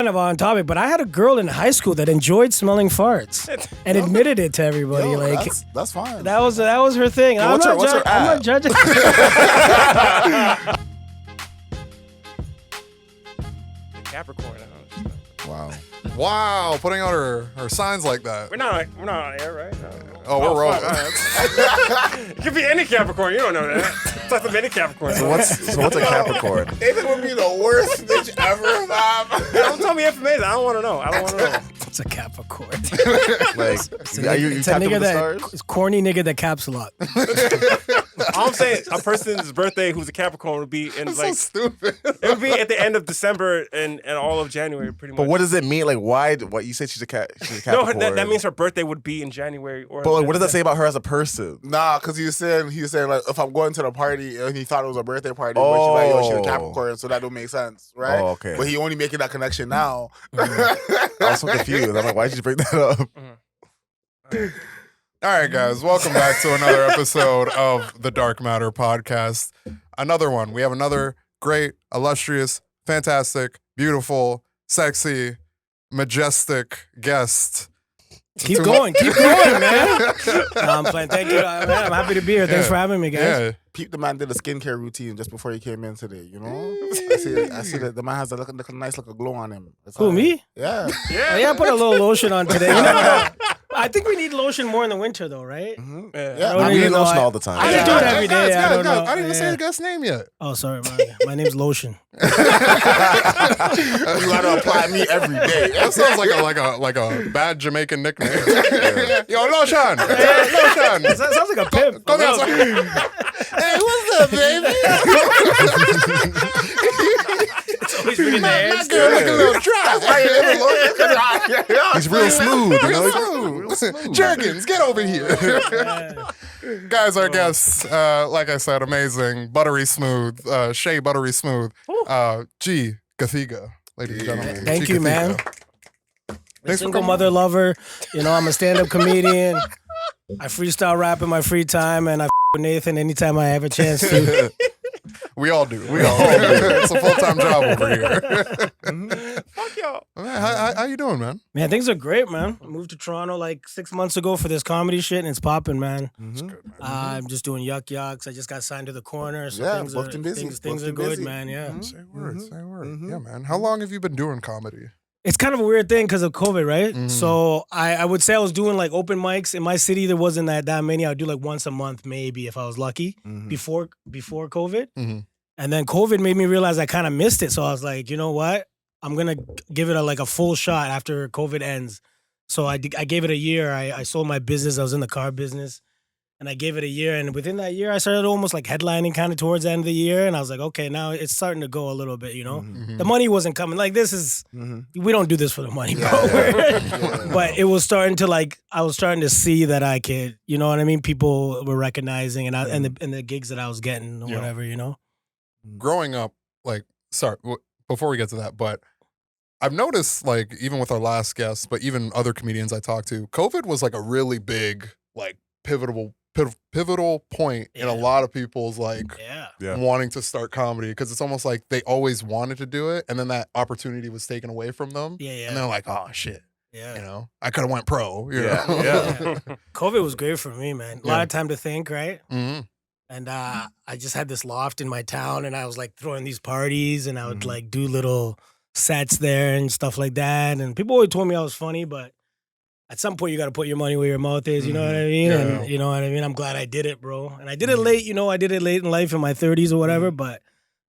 kind of on topic, but I had a girl in high school that enjoyed smelling farts and admitted it to everybody. Yo, like that's fine. that was her thing. Yeah, what's her I'm not judging. Capricorn. Wow, putting out her signs like that. We're not on air, right? No. Oh, we're rolling. It could be any Capricorn. You don't know that. It's like any Capricorn. So what's a Capricorn? Nathan would be the worst bitch ever, man. Don't tell me information. I don't want to know. It's a Capricorn. Like, are you It's a tapped nigga with the stars? it's corny nigga that caps a lot. All I'm saying, a person's birthday who's a Capricorn would be in That's like so stupid. it would be at the end of December and all of January, pretty much. But what does it mean? Like, why? What you said she's a No, Capricorn? that means her birthday would be in January. Or But like, what does that say about her as a person? Nah, because he was saying like, if I'm going to the party and he thought it was a birthday party, but she's like, yo, she's a Capricorn, so that don't make sense, right? Oh, okay. But he only making that connection now. I was so confused. I'm like, why did you bring that up? All right, guys, welcome back to another episode of the Dark Matter podcast. Another one. We have another great, illustrious, fantastic, beautiful, sexy, majestic guest. Keep going, man. I'm playing. Thank you, man. I'm happy to be here. Thanks for having me, guys. Yeah. Peep the man did a skincare routine just before he came in today, you know? I see that the man has a nice look of glow on him. Who, me? Yeah. I put a little lotion on today. You never know. I think we need lotion more in the winter, though, right? Mm-hmm. Yeah. We need lotion all the time. I didn't do it every day. I don't know. I didn't even say the guest's name yet. Oh, sorry, my name's Lotion. You gotta apply me every day. That sounds like a bad Jamaican nickname. Yo, Lotion. Lotion. That sounds like a pimp. Come here. Hey, what's up, baby? Always bringing the hair. My girl look a little dry. He's real smooth. You know? Real smooth. Jergens, get over here. Guys, our guests, like I said, amazing, buttery smooth, Shea buttery smooth, Gethiga, ladies and gentlemen. Thank G. you, man. Thanks Single mother lover. You know, I'm a stand-up comedian. I freestyle rap in my free time, and I with Nathan anytime I have a chance to. We all do. It's a full-time job over here. Fuck y'all. Man, how you doing, man? Man, things are great, man. I moved to Toronto like 6 months ago for this comedy shit, and it's popping, man. That's good, man. I'm just doing yucks. I just got signed to the corner, so Yeah, things booked and busy. things are Booked and good, busy. man. Yeah. Say word. Yeah, man. How long have you been doing comedy? It's kind of a weird thing because of COVID, right? Mhm. So I would say I was doing like open mics in my city. There wasn't that many. I would do like once a month, maybe if I was lucky, before COVID. Mhm. And then COVID made me realize I kind of missed it. So I was like, you know what? I'm gonna give it a full shot after COVID ends. So I gave it a year. I sold my business. I was in the car business. And I gave it a year, and within that year, I started almost like headlining kind of towards the end of the year, and I was like, okay, now it's starting to go a little bit, you know? The money wasn't coming. Like, this is, we don't do this for the money, bro. But it was starting to I was starting to see that I could, you know what I mean? People were recognizing, and the gigs that I was getting or whatever, you know? Growing up, before we get to that, but I've noticed, like, even with our last guest, but even other comedians I talked to, COVID was like a really big, like, pivotal point in a lot of people's wanting to start comedy, because it's almost like they always wanted to do it, and then that opportunity was taken away from them. And they're like, oh shit. Yeah. You know, I could have went pro. You know? Yeah. COVID was great for me, man. A lot of time to think, right? Mm-hmm. And I just had this loft in my town, and I was like throwing these parties, and I would like do little sets there and stuff like that. And people always told me I was funny, but at some point you got to put your money where your mouth is. You know what I mean? Yeah. And you know what I mean? I'm glad I did it, bro. And I did it late. You know, I did it late in life in my 30s or whatever. But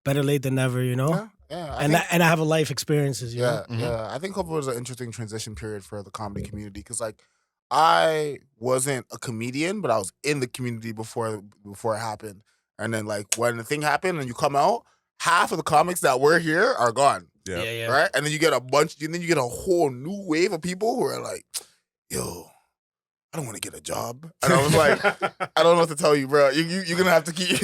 better late than never. You know. Yeah. I have a life experiences. You know? Yeah. I think COVID was an interesting transition period for the comedy community, because like I wasn't a comedian, but I was in the community before it happened. And then like when the thing happened and you come out, half of the comics that were here are gone. Yeah. Right? And then you get a whole new wave of people who are like, yo, I don't want to get a job. And I was like, I don't know what to tell you, bro. You're gonna have to keep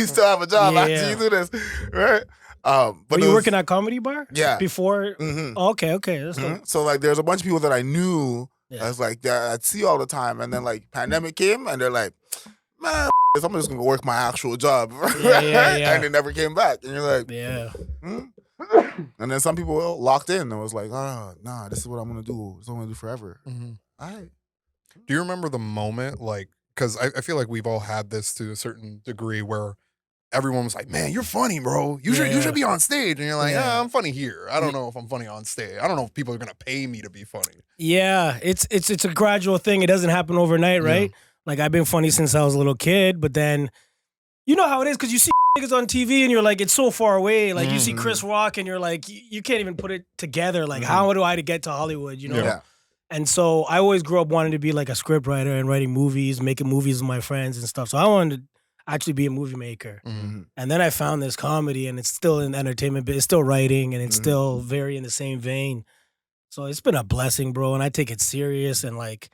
still have a job after you do this. Right? But were you working at Comedy Bar? Yeah. Before? Oh, okay. That's dope. So like there's a bunch of people that I knew I was like, I'd see all the time, and then like pandemic came and they're like, man, I'm just gonna work my actual job. Yeah. And they never came back. And you're like, And then some people locked in and was like, nah, this is what I'm gonna do. This is what I'm gonna do forever. Mhm. All right. Do you remember the moment, like, because I feel like we've all had this to a certain degree where everyone was like, "Man, you're funny, bro. You should be on stage," and you're like, Yeah. I'm funny here. I don't know if I'm funny on stage. I don't know if people are gonna pay me to be funny. Yeah, it's a gradual thing. It doesn't happen overnight, right? Like I've been funny since I was a little kid, but then you know how it is because you see niggas on TV and you're like, it's so far away. Like you see Chris Rock and you're like, you can't even put it together. Like how do I to get to Hollywood? You know. Yeah. And so I always grew up wanting to be like a script writer and writing movies, making movies with my friends and stuff. So I wanted to actually be a movie maker. Mm-hmm. And then I found this comedy and it's still in entertainment, but it's still writing and it's still very in the same vein. So it's been a blessing, bro. And I take it serious and like,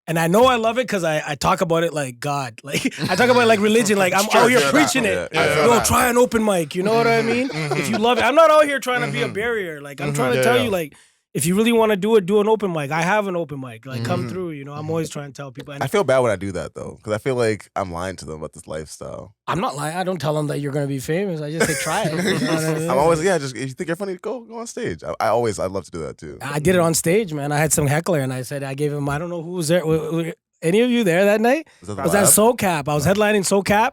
and I know I love it because I talk about it like God. Like I talk about it like religion. Like I'm out here preaching it. Yo, try an open mic. You know what I mean? If you love it. I'm not out here trying to be a barrier. Like I'm trying to tell you like, if you really want to do it, do an open mic. I have an open mic. Like, come through, you know. I'm always trying to tell people. And I feel bad when I do that, though, because I feel like I'm lying to them about this lifestyle. I'm not lying. I don't tell them that you're going to be famous. I just say, try it. You know what I mean? I'm always, just if you think you're funny, go on stage. I'd love to do that, too. I did it on stage, man. I had some heckler, and I said, I gave him, I don't know who was there. Were any of you there that night? Was I was at SoCap. I was headlining SoCap,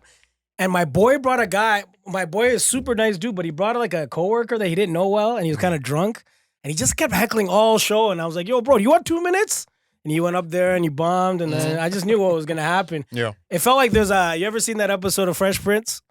and my boy brought a guy. My boy is a super nice dude, but he brought like a coworker that he didn't know well, and he was kind of drunk. And he just kept heckling all show. And I was like, yo, bro, do you want 2 minutes? And he went up there and he bombed. And then I just knew what was going to happen. Yeah. It felt like there's you ever seen that episode of Fresh Prince?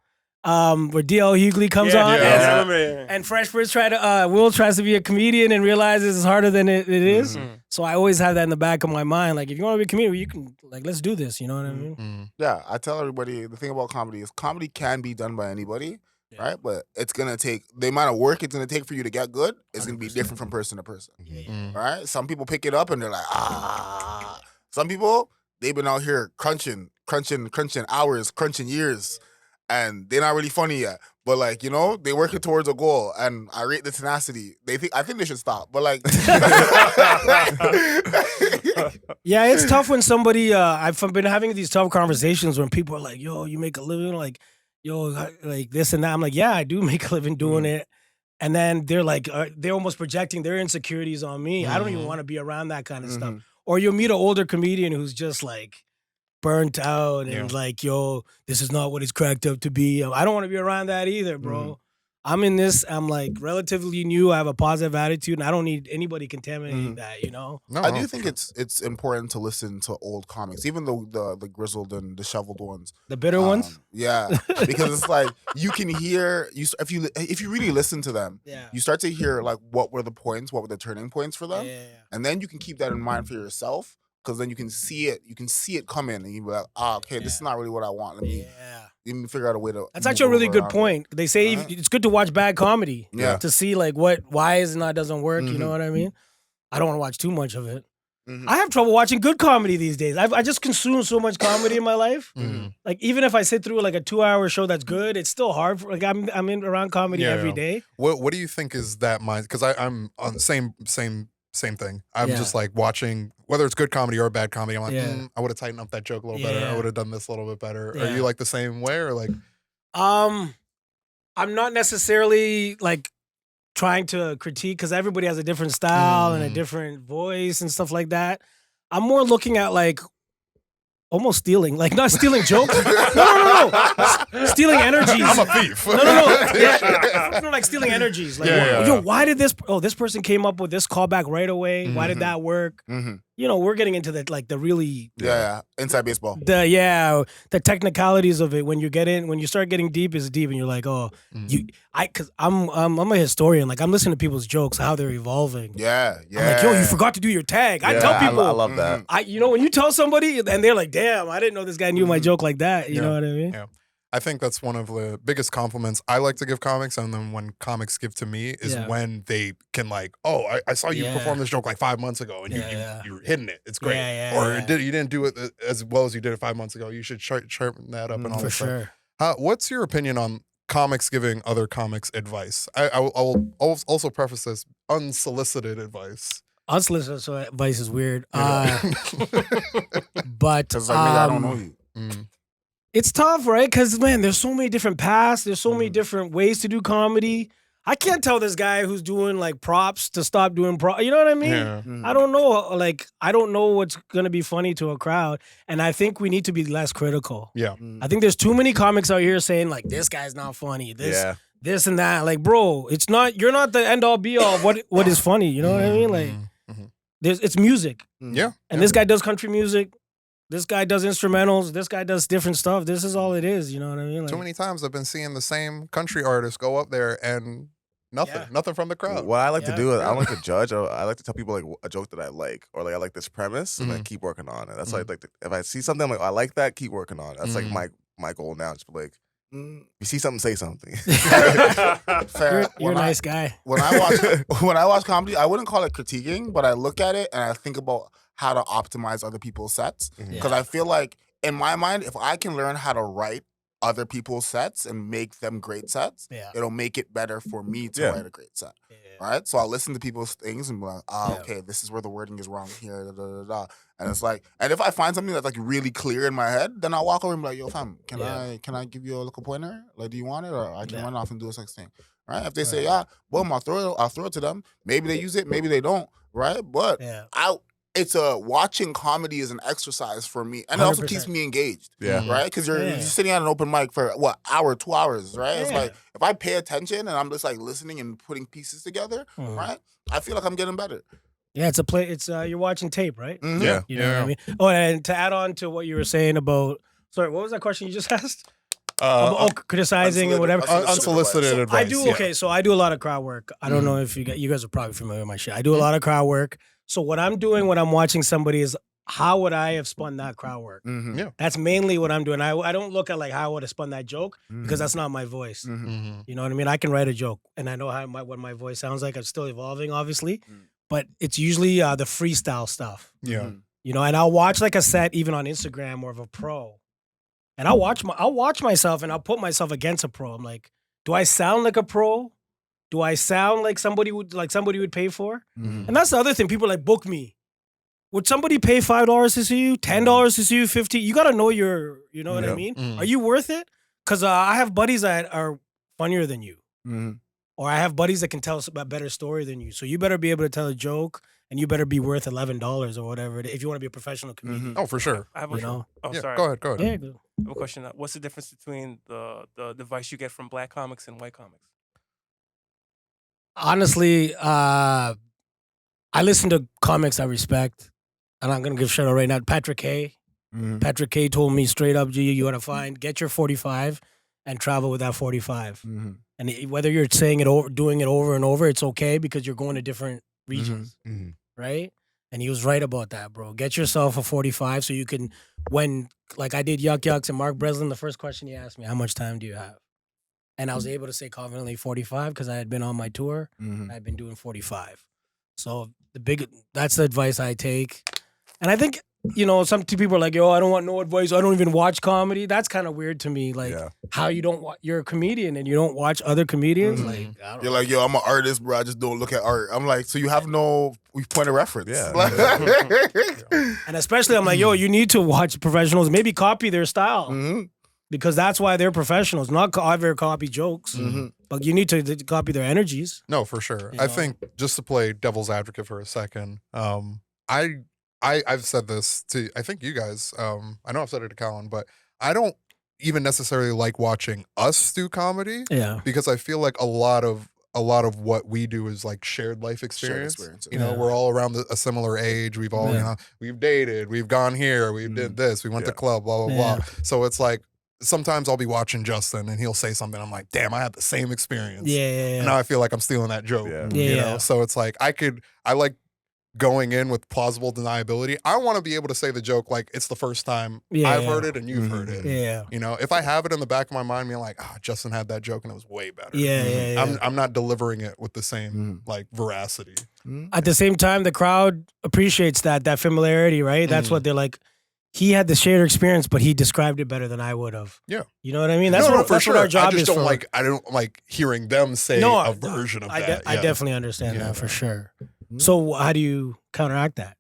Where D.L. Hughley comes on. And Fresh Prince Will tries to be a comedian and realizes it's harder than it is. So I always have that in the back of my mind. Like, if you want to be a comedian, you can, like, let's do this. You know what I mean? Yeah, I tell everybody the thing about comedy is comedy can be done by anybody. Yeah. Right, but it's gonna take the amount of work it's gonna take for you to get good. It's gonna be different from person to person. Right? Some people pick it up and they're like, ah. Some people they've been out here crunching hours, crunching years, and they're not really funny yet. But like, you know, they working towards a goal, and I rate the tenacity. I think they should stop. But like, yeah, it's tough when somebody. I've been having these tough conversations when people are like, "Yo, you make a living," like. Yo, like this and that. I'm like, yeah, I do make a living doing it. And then they're like, they're almost projecting their insecurities on me. I don't even want to be around that kind of stuff. Or you'll meet an older comedian who's just like burnt out and like, yo, this is not what it's cracked up to be. I don't want to be around that either, bro. I'm in this, I'm like relatively new. I have a positive attitude and I don't need anybody contaminating that, you know? I do think it's important to listen to old comics, even the grizzled and disheveled ones. The bitter ones? Yeah. Because it's like you can hear if you really listen to them, you start to hear like what were the points, what were the turning points for them. And then you can keep that in mind for yourself. Because then you can see it come in and you be like, okay, this is not really what I want. Let me figure out a way to. That's actually a really good point. They say it's good to watch bad comedy. To see like why is it not doesn't work. You know what I mean? I don't want to watch too much of it. I have trouble watching good comedy these days. I just consume so much comedy in my life. Like even if I sit through like a 2-hour show that's good, it's still hard. Like I'm in around comedy every day. What do you think is that mind? Because I'm on the same thing. I'm just like watching whether it's good comedy or bad comedy. I'm like, I would have tightened up that joke a little better. I would have done this a little bit better. Are you like the same way or like? I'm not necessarily like trying to critique because everybody has a different style and a different voice and stuff like that. I'm more looking at like almost stealing, like not stealing jokes. No. Stealing energies. I'm a thief. No. Yeah. Like stealing energies. Like, yo, why did this person came up with this callback right away? Why did that work? You know, we're getting into the really inside baseball. The technicalities of it when you start getting deep is deep and you're like, because I'm a historian. Like I'm listening to people's jokes, how they're evolving. Yeah. I'm like, yo, you forgot to do your tag. I tell people. I love that. When you tell somebody and they're like, damn, I didn't know this guy knew my joke like that. You know what I mean? Yeah. I think that's one of the biggest compliments I like to give comics, and then when comics give to me is when they can like, oh, I saw you perform this joke like 5 months ago, and you're hitting it. It's great. You didn't do it as well as you did it 5 months ago. You should sharpen that up and all that stuff. What's your opinion on comics giving other comics advice? I'll also preface this: unsolicited advice. Unsolicited advice is weird. But because like I don't know you. It's tough, right? Because, man, there's so many different paths. There's so many different ways to do comedy. I can't tell this guy who's doing like props to stop doing props. You know what I mean? Yeah. I don't know. Like, I don't know what's gonna be funny to a crowd, and I think we need to be less critical. Yeah. I think there's too many comics out here saying like this guy's not funny. This and that. Like, bro, it's not. You're not the end all be all of what is funny. You know what I mean? Like, it's music. Yeah. And this guy does country music. This guy does instrumentals. This guy does different stuff. This is all it is. You know what I mean? Like, Too many times I've been seeing the same country artist go up there and nothing from the crowd. What I like to Yeah. do is I don't like to judge. I like to tell people like a joke that I like, or like I like this premise, and then keep working on it. That's like if I see something I'm like, I like that, keep working on it. That's like my goal now. Just be like, you see something, say something. Fair. you're a nice guy. When I watch comedy, I wouldn't call it critiquing, but I look at it and I think about how to optimize other people's sets. Because I feel like in my mind, if I can learn how to write other people's sets and make them great sets, it'll make it better for me to write a great set. Right? So I'll listen to people's things and be like, okay, this is where the wording is wrong here. Da, da, da, da. And it's like, and if I find something that's like really clear in my head, then I'll walk over and be like, yo, fam, can I give you a little pointer? Like, do you want it? Or I can run off and do a sex thing. Right? If they say, yeah, boom, I'll throw it to them. Maybe they use it, maybe they don't. Right? But it's watching comedy is an exercise for me, and it also 100%. keeps me engaged. Yeah. Right, because you're just sitting at an open mic for what, hour, 2 hours, right? It's like if I pay attention and I'm just like listening and putting pieces together, right? I feel like I'm getting better. Yeah, it's a play. It's you're watching tape, right? Yeah. You know what I mean? Oh, and to add on to what you were saying about, sorry, what was that question you just asked? Criticizing and whatever. Unsolicited advice. I do okay. So I do a lot of crowd work. I don't know if you guys are probably familiar with my shit. I do a lot of crowd work. So what I'm doing when I'm watching somebody is how would I have spun that crowd work? Yeah. That's mainly what I'm doing. I don't look at like how I would have spun that joke because that's not my voice. You know what I mean? I can write a joke and I know what my voice sounds like. I'm still evolving, obviously, but it's usually the freestyle stuff. Yeah. You know, and I'll watch like a set even on Instagram or of a pro, and I'll watch myself and I'll put myself against a pro. I'm like, do I sound like a pro? Do I sound like somebody would pay for? And that's the other thing. People are like, book me. Would somebody pay $5 to see you, $10 to see you, $50? You got to know you know what I mean? Are you worth it? Because I have buddies that are funnier than you. Or I have buddies that can tell us a better story than you. So you better be able to tell a joke and you better be worth $11 or whatever if you want to be a professional comedian. Oh, for sure. I have a You know? Oh, Yeah, sorry. go ahead. Yeah, good. I have a question. What's the difference between the advice you get from black comics and white comics? Honestly, I listen to comics I respect. And I'm going to give shout out right now. Patrick K. Patrick K told me straight up, G, you got to get your 45 and travel with that 45. And whether you're saying it over, doing it over and over, it's okay because you're going to different regions, right? And he was right about that, bro. Get yourself a 45 so you can, when, like I did Yuck Yucks and Mark Breslin, the first question he asked me, how much time do you have? And I was able to say confidently 45 because I had been on my tour. I had been doing 45. So that's the advice I take. And I think, you know, some people are like, yo, I don't want no advice. I don't even watch comedy. That's kind of weird to me. Like, how you don't watch, you're a comedian and you don't watch other comedians. Like, I don't You're know. like, yo, I'm an artist, bro. I just don't look at art. I'm like, so you have no point of reference. Yeah. And especially, I'm like, yo, you need to watch professionals, maybe copy their style. Because that's why they're professionals, not ever copy jokes. But you need to copy their energies. No, for sure. You I know? think just to play devil's advocate for a second, I've said this to I think you guys. I know I've said it to Colin, but I don't even necessarily like watching us do comedy. Yeah. Because I feel like a lot of what we do is like shared life experience. You know, we're all around a similar age. We've all, you know, we've dated, we've gone here, we did this, we went to club, blah blah blah. So it's like sometimes I'll be watching Justin and he'll say something. I'm like, damn, I had the same experience. And now I feel like I'm stealing that joke. You know, so it's like I like going in with plausible deniability. I want to be able to say the joke like it's the first time I've heard it and you've heard it. You know, if I have it in the back of my mind, being like, Justin had that joke and it was way better. I'm not delivering it with the same like veracity. At the same time, the crowd appreciates that familiarity, right? That's what they're like. He had the shared experience, but he described it better than I would have. Yeah. You know what I mean? That's what our job I just is don't for. I don't like hearing them say a version of that. I definitely understand that for sure. So how do you counteract that?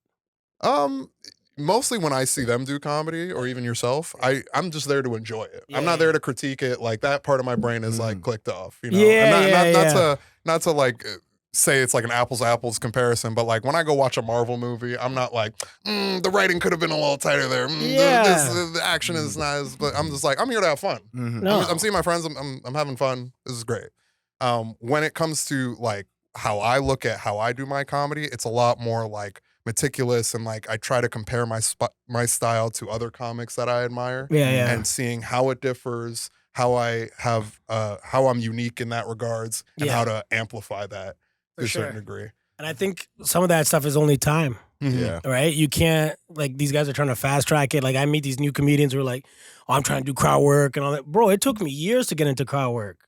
mostly when I see them do comedy or even yourself, I'm just there to enjoy it. I'm not there to critique it. Like that part of my brain is like clicked off, you know? Not to like say it's like an apples to apples comparison, but like when I go watch a Marvel movie, I'm not like, the writing could have been a little tighter there. The action is nice, but I'm just like, I'm here to have fun. I'm seeing my friends. I'm having fun. This is great. When it comes to like how I look at how I do my comedy, it's a lot more like meticulous, and like I try to compare my style to other comics that I admire, and seeing how it differs, how I have how I'm unique in that regards, and how to amplify that to a certain degree. And I think some of that stuff is only time. Right? You can't, like, these guys are trying to fast track it. Like, I meet these new comedians who are like, oh, I'm trying to do crowd work and all that. Bro, it took me years to get into crowd work.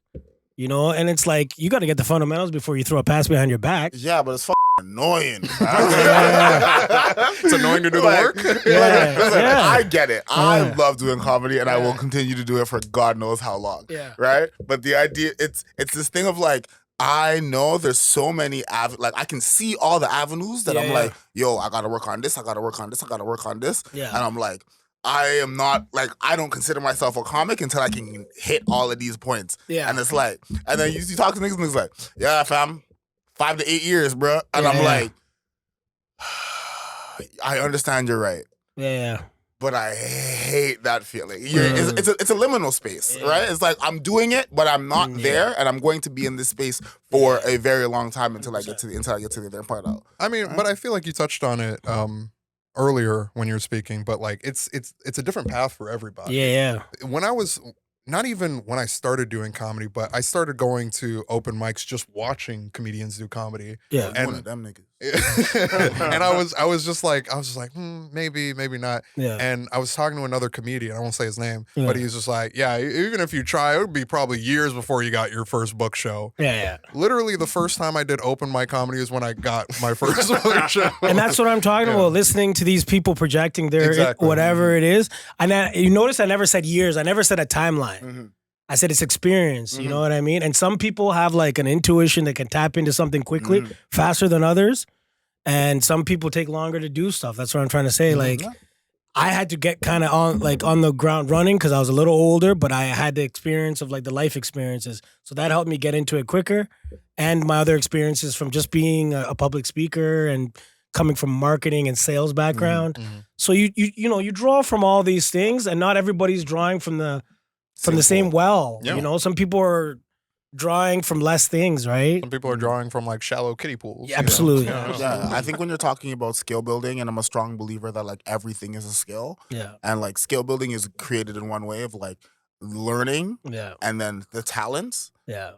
You know, and it's like, you got to get the fundamentals before you throw a pass behind your back. Yeah, but it's annoying. It's annoying to do the work. I get it. I love doing comedy, and I will continue to do it for God knows how long. Right? But the idea, it's this thing of like, I know there's so many like I can see all the avenues that I'm like, yo, I gotta work on this, I gotta work on this, I gotta work on this. And I'm like, I am not, like, I don't consider myself a comic until I can hit all of these points. And it's like, and then you talk to niggas and it's like, yeah, fam, 5 to 8 years, bro. And I'm like, I understand you're right. But I hate that feeling. It's a liminal space, right? It's like I'm doing it, but I'm not there, and I'm going to be in this space for a very long time until I get to the other part out. I mean, but I feel like you touched on it earlier when you were speaking, but like it's a different path for everybody. When I was not even when I started doing comedy, but I started going to open mics just watching comedians do comedy. And one of them niggas. And I was just like, maybe not. And I was talking to another comedian, I won't say his name, but he was just like, yeah, even if you try, it would be probably years before you got your first book show. Literally the first time I did open mic comedy is when I got my first book show. And that's what I'm talking about, listening to these people projecting their whatever it is. And you notice I never said years, I never said a timeline. I said it's experience, you know what I mean? And some people have like an intuition that can tap into something quickly, faster than others. And some people take longer to do stuff. That's what I'm trying to say. Like, I had to get kind of on the ground running because I was a little older, but I had the experience of like the life experiences. So that helped me get into it quicker. And my other experiences from just being a public speaker and coming from marketing and sales background. So you draw from all these things, and not everybody's drawing from the same well. You know, some people are drawing from less things, right? Some people are drawing from like shallow kiddie pools. Absolutely. I think when you're talking about skill building, and I'm a strong believer that like everything is a skill. And like skill building is created in one way of like learning. And then the talents.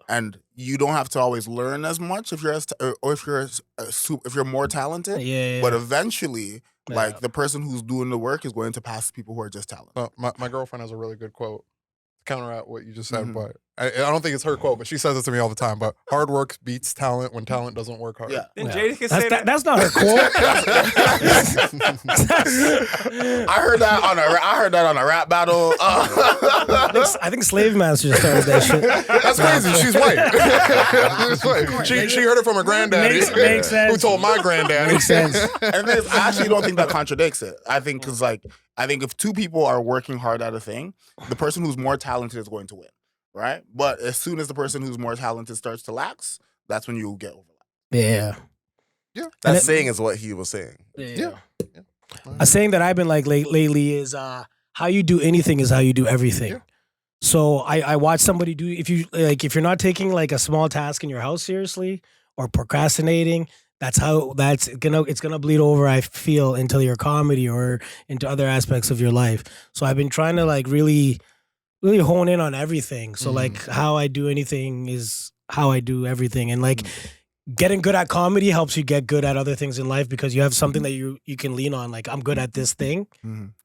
And you don't have to always learn as much if you're if you're more talented. But eventually, like the person who's doing the work is going to pass people who are just talented. My girlfriend has a really good quote to counteract what you just said, but I don't think it's her quote, but she says it to me all the time. But hard work beats talent when talent doesn't work hard. And Gethiga say that. That's not her quote. I heard that on a rap battle. I think Slave Master started that shit. That's crazy. She's white. She heard it from her granddaddy. Makes sense. Who told my granddaddy. Makes sense. And I actually don't think that contradicts it. I think because I think if two people are working hard at a thing, the person who's more talented is going to win. Right? But as soon as the person who's more talented starts to lax, that's when you get overlap. That saying is what he was saying. A saying that I've been like lately is how you do anything is how you do everything. So I watch somebody do, if you're not taking like a small task in your house seriously or procrastinating, it's gonna bleed over, I feel, into your comedy or into other aspects of your life. So I've been trying to like really hone in on everything. So like how I do anything is how I do everything. And like getting good at comedy helps you get good at other things in life because you have something that you can lean on. Like, I'm good at this thing.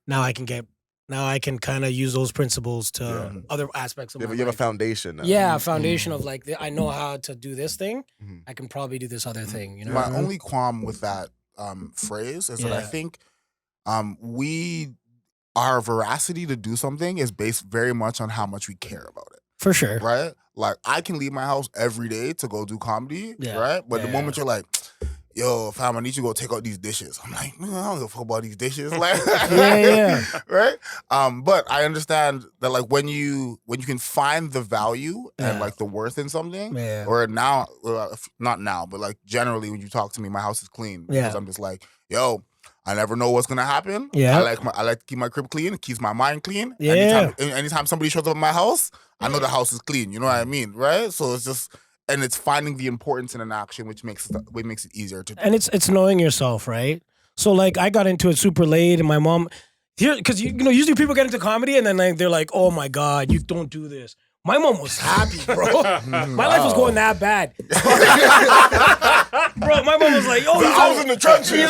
Now I can kind of use those principles to other aspects of my life. You have a foundation now. Yeah, a foundation of like, I know how to do this thing. I can probably do this other thing. You know, my only qualm with that phrase is that I think our veracity to do something is based very much on how much we care about it. For sure. Right? Like, I can leave my house every day to go do comedy, right? But the moment you're like, yo, fam, I need you to go take out these dishes. I'm like, man, I don't give a fuck about these dishes. Like, Yeah. right? But I understand that like when you can find the value and Yeah. like the worth in something, Yeah. or now, not now, but like generally when you talk to me, my house is clean because Yeah. I'm just like, yo, I never know what's gonna happen. Yeah. I like to keep my crib clean. It keeps my mind clean. Yeah. Anytime somebody shows up at my house, I know the house is clean. You know what I mean, right? So it's just, and it's finding the importance in an action, which makes it easier to do. And it's knowing yourself, right? So like I got into it super late, and my mom here because you know usually people get into comedy and then like they're like, oh my god, you don't do this. My mom was happy, bro. My life was going that bad. Bro, my mom was like, oh, I was in the trenches.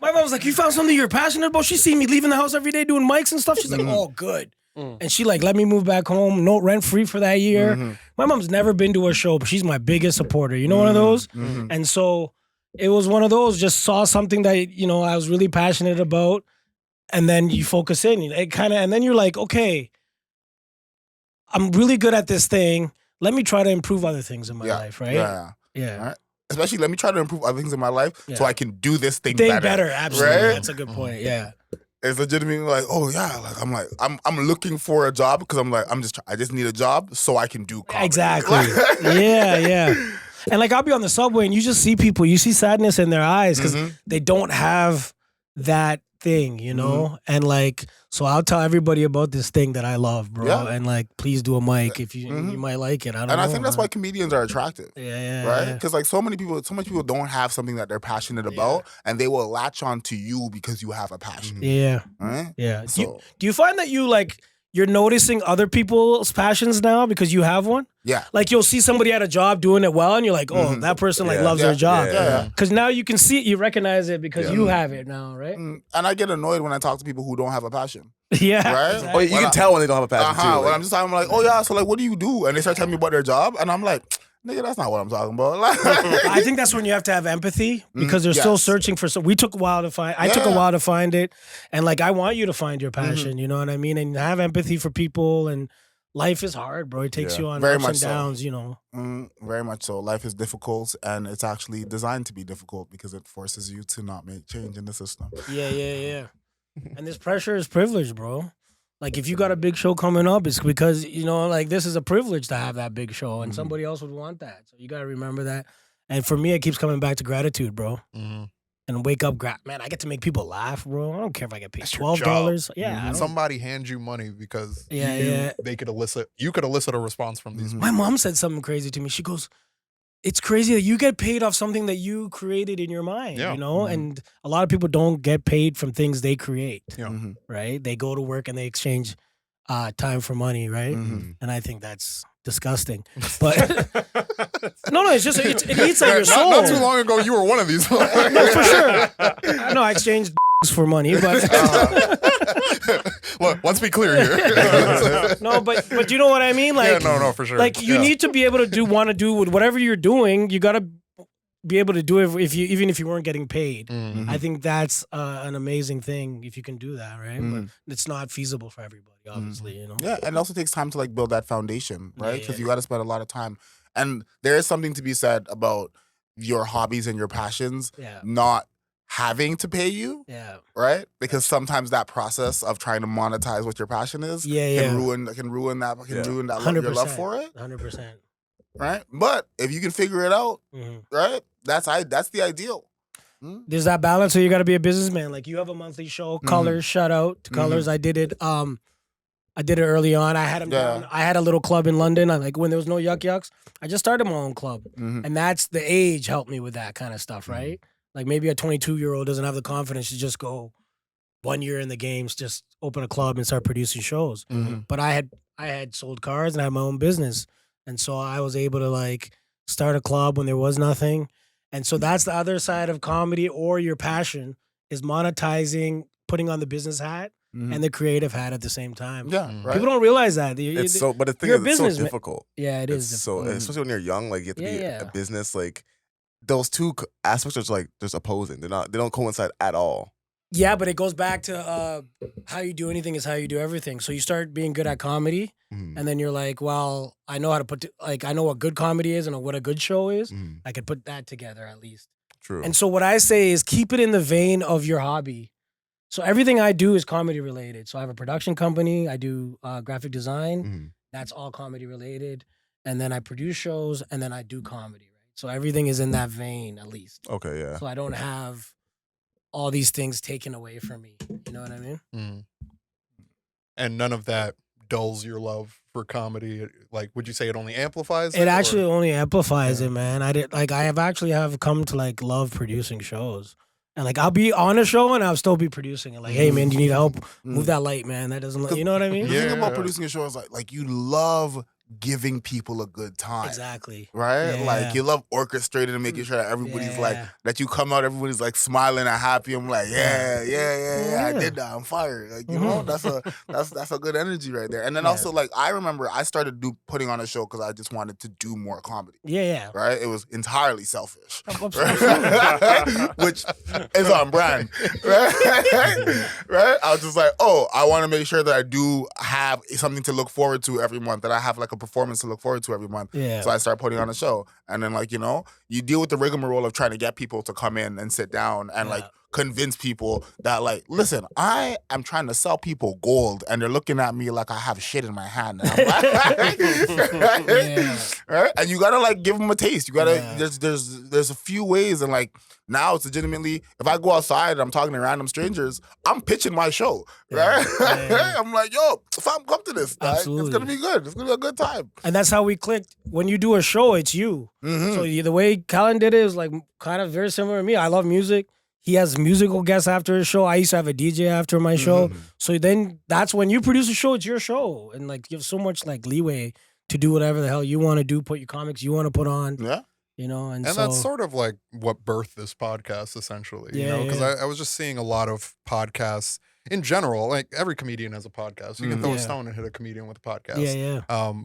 My mom was like, you found something you're passionate about? She seen me leaving the house every day doing mics and stuff. She's like, oh, good. And she like let me move back home, no rent free for that year. My mom's never been to a show, but she's my biggest supporter. You know, one of those? And so it was one of those, just saw something that, you know, I was really passionate about. And then you focus in, and then you're like, okay, I'm really good at this thing. Let me try to improve other things in my life, right? Yeah. All right. Especially, let me try to improve other things in my life so I can do this thing better. Absolutely, right? That's a good point. Yeah, it's legitimately like, oh yeah, like I'm looking for a job because I just need a job so I can do comedy. Exactly. yeah. And like I'll be on the subway and you just see people, you see sadness in their eyes because they don't have that thing, you know? And like, so I'll tell everybody about this thing that I love, bro. Yeah. And like, please do a mic if you might like it. I don't know. And I think that's why comedians are attractive. Yeah. Right? Because like so many people don't have something that they're passionate about, and they will latch on to you because you have a passion. Yeah. Right? Yeah. So, Do you find that you're noticing otother people's passions now because you have one? yeah. Like you'll see somebody at a job doing it well and you're like, oh, that person like loves their job. Yeah. Because now you can see it, you recognize it because you have it now, right? And I get annoyed when I talk to people who don't have a passion. Yeah. Right? Exactly. Oh, you can tell when they don't have a passion too. When Like, I'm just talking, I'm like, oh yeah, so like, what do you do? And they start telling me about their job, and I'm like, nigga, that's not what I'm talking about. I think that's when you have to have empathy because they're still searching for some. We took a while to find. I took a while to find it, and like I want you to find your passion. You know what I mean? And have empathy for people. And life is hard, bro. It takes you on Very ups much and so. downs. You know. Very much so. Life is difficult, and it's actually designed to be difficult because it forces you to not make change in the system. Yeah. And this pressure is privilege, bro. Like if you got a big show coming up, it's because, you know, like this is a privilege to have that big show and somebody else would want that. So you got to remember that. And for me, it keeps coming back to gratitude, bro. And wake up, man, I get to make people laugh, bro. I don't care if I get paid $12. Yeah. I don't- Somebody hands you money because Yeah. they could elicit a response from these My mom said something crazy to me. She goes, it's crazy that you get paid off something that you created in your mind, you know? And a lot of people don't get paid from things they create, right? They go to work and they exchange time for money, right? And I think that's disgusting. But no, it's just, it eats at your soul. Not too long ago, you were one of these. No, for sure. No, I exchanged for money, but Look, let's be clear here. no, but you know what I mean? Like, no, for sure. Like you need to be able to want to do with whatever you're doing. You got to be able to do it even if you weren't getting paid. I think that's an amazing thing if you can do that, right? But it's not feasible for everybody, obviously. You know. Yeah, and it also takes time to like build that foundation, right? Because you got to spend a lot of time, and there is something to be said about your hobbies and your passions not having to pay you, right? Because sometimes that process of trying to monetize what your passion is can ruin that your love for it. 100%. Right? But if you can figure it out, right? That's the ideal. There's that balance, so you got to be a businessman. Like you have a monthly show, Colors. Shout out to Colors. I did it. I did it early on. I had them down. I had a little club in London. Like when there was no Yuck Yucks, I just started my own club, and that's the age helped me with that kind of stuff, right? Like maybe a 22-year-old doesn't have the confidence to just go 1 year in the games, just open a club and start producing shows. But I had sold cars and I had my own business, and so I was able to like start a club when there was nothing. And so that's the other side of comedy, or your passion is monetizing, putting on the business hat and the creative hat at the same time. Yeah, right. People don't realize that. it's so, but the thing you're is, a it's so businessman. difficult. Yeah, it is. So, especially when you're young, like you have to be Yeah. a business. Like those two aspects are like just opposing. They don't coincide at all. Yeah, but it goes back to how you do anything is how you do everything. So you start being good at comedy, and then you're like, well, I know how to I know what good comedy is and what a good show is. I could put that together at least. True. And so what I say is keep it in the vein of your hobby. So everything I do is comedy related. So I have a production company. I do graphic design. Mhm. That's all comedy related. And then I produce shows and then I do comedy, right? So everything is in that vein at least. Okay, yeah. So I don't have all these things taken away from me. You know what I mean? Mm. And none of that dulls your love for comedy. Like, would you say it only amplifies it? It actually only amplifies Yeah. it, man. I have actually come to like love producing shows. And like I'll be on a show and I'll still be producing it. Like, hey man, do you need help? Move that light, man. That doesn't you know what I mean? The thing about Yeah. producing a show is like you love giving people a good time. Exactly. Right? Yeah. Like you love orchestrating and making sure that everybody's like Yeah. that you come out, everybody's like smiling and happy. I'm like, yeah, I Yeah. did that. I'm fired. Like, you know, that's a good energy right there. And then also like I remember I started putting on a show because I just wanted to do more comedy. Yeah. Right? It was entirely selfish. Absolutely. Which is on brand. Right? Right? I was just like, oh, I want to make sure that I do have something to look forward to every month, that I have like a performance to look forward to every month. Yeah. So I started putting on a show. And then like, you know, you deal with the rigmarole of trying to get people to come in and sit down and like convince people that like, listen, I am trying to sell people gold and they're looking at me like I have shit in my hand. And I'm like, right? Right? And you gotta like give them a taste. You gotta there's a few ways, and like now it's legitimately, if I go outside and I'm talking to random strangers, I'm pitching my show. Right? Yeah. I'm like, yo, fam, come to this. Like, it's Absolutely. gonna be good. It's gonna be a good time. And that's how we clicked. When you do a show, it's you. Mhm. So the way Callan did it is like kind of very similar to me. I love music. He has musical guests after his show. I used to have a DJ after my show. So then that's when you produce a show, it's your show. And like you have so much like leeway to do whatever the hell you want to do, put your comics you want to put on, Yeah. you know? And And so, that's sort of like what birthed this podcast, essentially. You Yeah, know, because yeah. I was just seeing a lot of podcasts in general. Like every comedian has a podcast. You can throw a Yeah. stone and hit a comedian with a podcast. yeah.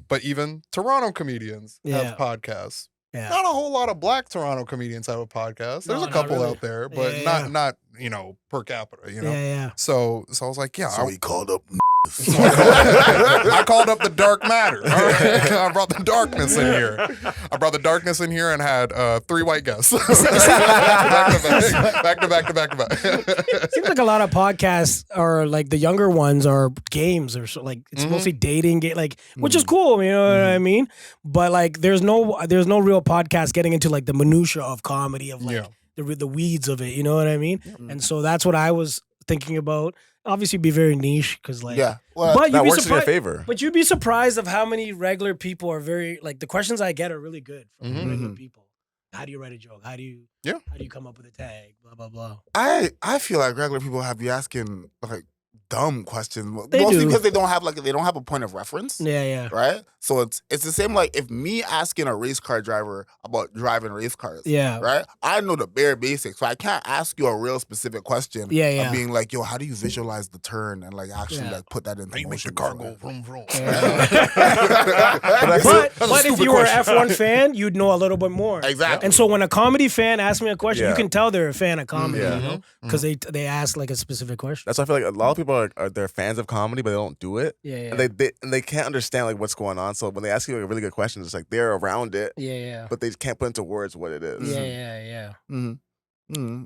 But even Toronto comedians Yeah. have podcasts. Yeah. Not a whole lot of Black Toronto comedians have a podcast. There's No, a not couple really. out there, but Yeah. not you know, per capita. You know. Yeah. So I was like, yeah. So he called up. I called up the dark matter. All right? I brought the darkness in here. I brought the darkness in here and had 3 white guests. back to back. Seems like a lot of podcasts are like the younger ones are games or so, like it's mostly dating like which is cool, you know what I mean? But like there's no real podcast getting into like the minutia of comedy of like Yeah. the weeds of it, you know what I mean? And so that's what I was thinking about. Obviously be very niche because like Yeah. Well, but That you'd be works in your surprised. favor. But you'd be surprised of how many regular people are very like the questions I get are really good from Mhm. regular people. How do you write a joke? How do you come up with a tag? Blah blah blah. I feel like regular people have you asking like dumb questions, They mostly do. because they don't have a point of reference. Yeah. Right? So it's the same like if me asking a race car driver about driving race cars. Yeah. Right? I know the bare basics. So I can't ask you a real specific question Yeah. of being like, yo, how do you visualize the turn and like actually Yeah. like put that into How you make the motion? car go vroom vroom. But if you were an F1 fan, you'd know a little bit more. Exactly. And so when a comedy fan asks me a question, you Yeah. can tell they're a fan of comedy, Yeah. you know, because they ask like a specific question. That's why I feel like a lot of people are they're fans of comedy, but they don't do it. Yeah. And they can't understand like what's going on. So when they ask you like a really good question, it's like they're around it, Yeah. but they can't put into words what it is. Yeah.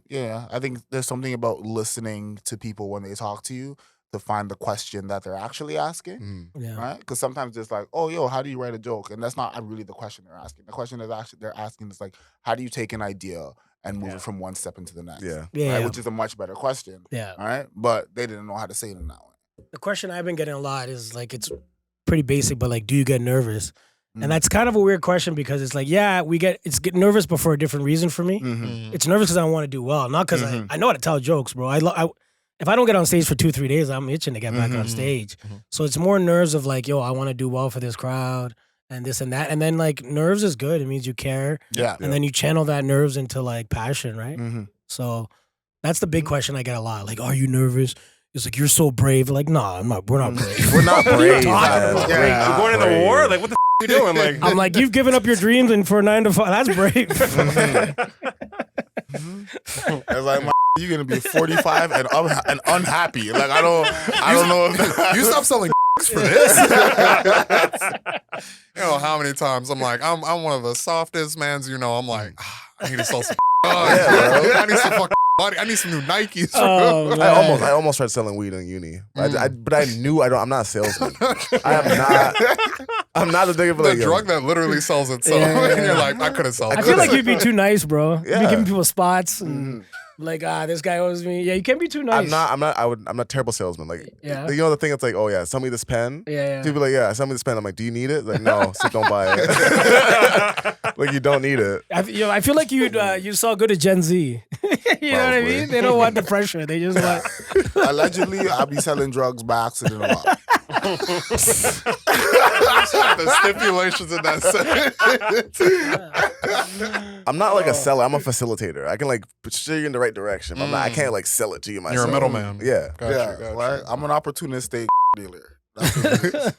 Yeah, I think there's something about listening to people when they talk to you to find the question that they're actually asking. Yeah. Right? Because sometimes it's like, oh, yo, how do you write a joke? And that's not really the question they're asking. The question is actually they're asking is like, how do you take an idea and move it from one step into the next? Yeah. Yeah. Right? Which is a much better question. Yeah. All right. But they didn't know how to say it in that way. The question I've been getting a lot is like it's pretty basic, but like, do you get nervous? Mm. And that's kind of a weird question because it's like, yeah, get nervous, but for a different reason for me. Mm-hmm. It's nervous because I want to do well, not because I know how to tell jokes, bro. If I don't get on stage for 2-3 days, I'm itching to get back on stage. So it's more nerves of like, yo, I want to do well for this crowd and this and that. And then like nerves is good. It means you care. Yeah. And then you channel that nerves into like passion, right? Mm-hmm. So that's the big question I get a lot. Like, are you nervous? It's like, you're so brave. Like, nah, we're not brave. We're not brave. talking man. about? We're Yeah. not You're going to the brave. war? Like, what the you doing? Like, I'm like, you've given up your dreams and for a 9 to 5. That's brave. It's like, you're gonna be 45 and unhappy. Like I don't know if that, You stop selling for this. You know how many times I'm like, I'm one of the softest mans. You know, I'm like, I need to sell some. Yeah, bro. I need some fucking money. I need some new Nikes. Oh, bro. man. I almost tried selling weed in uni, but I knew I'm not a salesman. I am not. I'm not a nigga for The like drug that literally sells itself. Yeah. And you're like, I couldn't sell I this. feel like you'd be too nice, bro. You'd be Yeah. giving people spots and like, this guy owes me. Yeah, you can't be too nice. I'm not a terrible salesman. Like, Yeah. you know the thing. It's like, oh yeah, sell me this pen. Yeah. People be like, yeah, sell me this pen. I'm like, do you need it? Like, no, so don't buy it. Like, you don't need it. I feel like you saw good at Gen Z. You know what I Probably. mean? They don't want the pressure. They just want. Allegedly, I'll be selling drugs by accident a lot. The stipulations in that sentence. I'm not like a seller. I'm a facilitator. I can like steer you in the right direction. But I can't like sell it to you myself. You're a middleman. Yeah. Gotcha. Right? I'm an opportunistic dealer. That's what it is.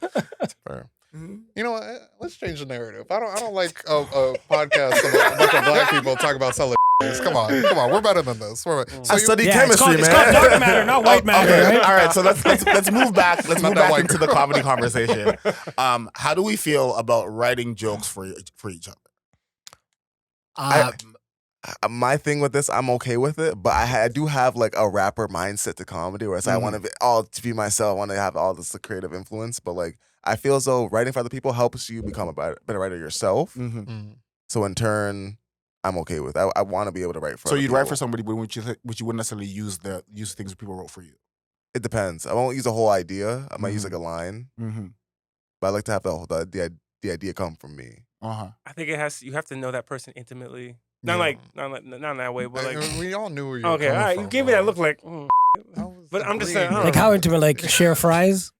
Fair. You know what? Let's change the narrative. I don't like a podcast of a bunch of black people talking about selling. Come on. We're better than this. I study Yeah, chemistry, it's man. called dark matter, not white matter. Okay, Right? all right. So let's move back. Let's Not move that back white into the girl. comedy conversation. How do we feel about writing jokes for each other? My thing with this, I'm okay with it, but I do have like a rapper mindset to comedy where it's I want to be myself. I want to have all this creative influence, but like I feel as though writing for other people helps you become a better writer yourself. So in turn, I'm okay with it. I want to be able to write for. So other you'd write people. for somebody, but which you wouldn't necessarily use things that people wrote for you. It depends. I won't use a whole idea. I might use like a line, but I like to have the idea come from me. Uh-huh. I think you have to know that person intimately. Not in that way, but like. we all knew where you were Okay, coming all right. from, You gave me bro. that look like. I was But I'm just saying, agreeing. I Like don't how intimate? Like share fries?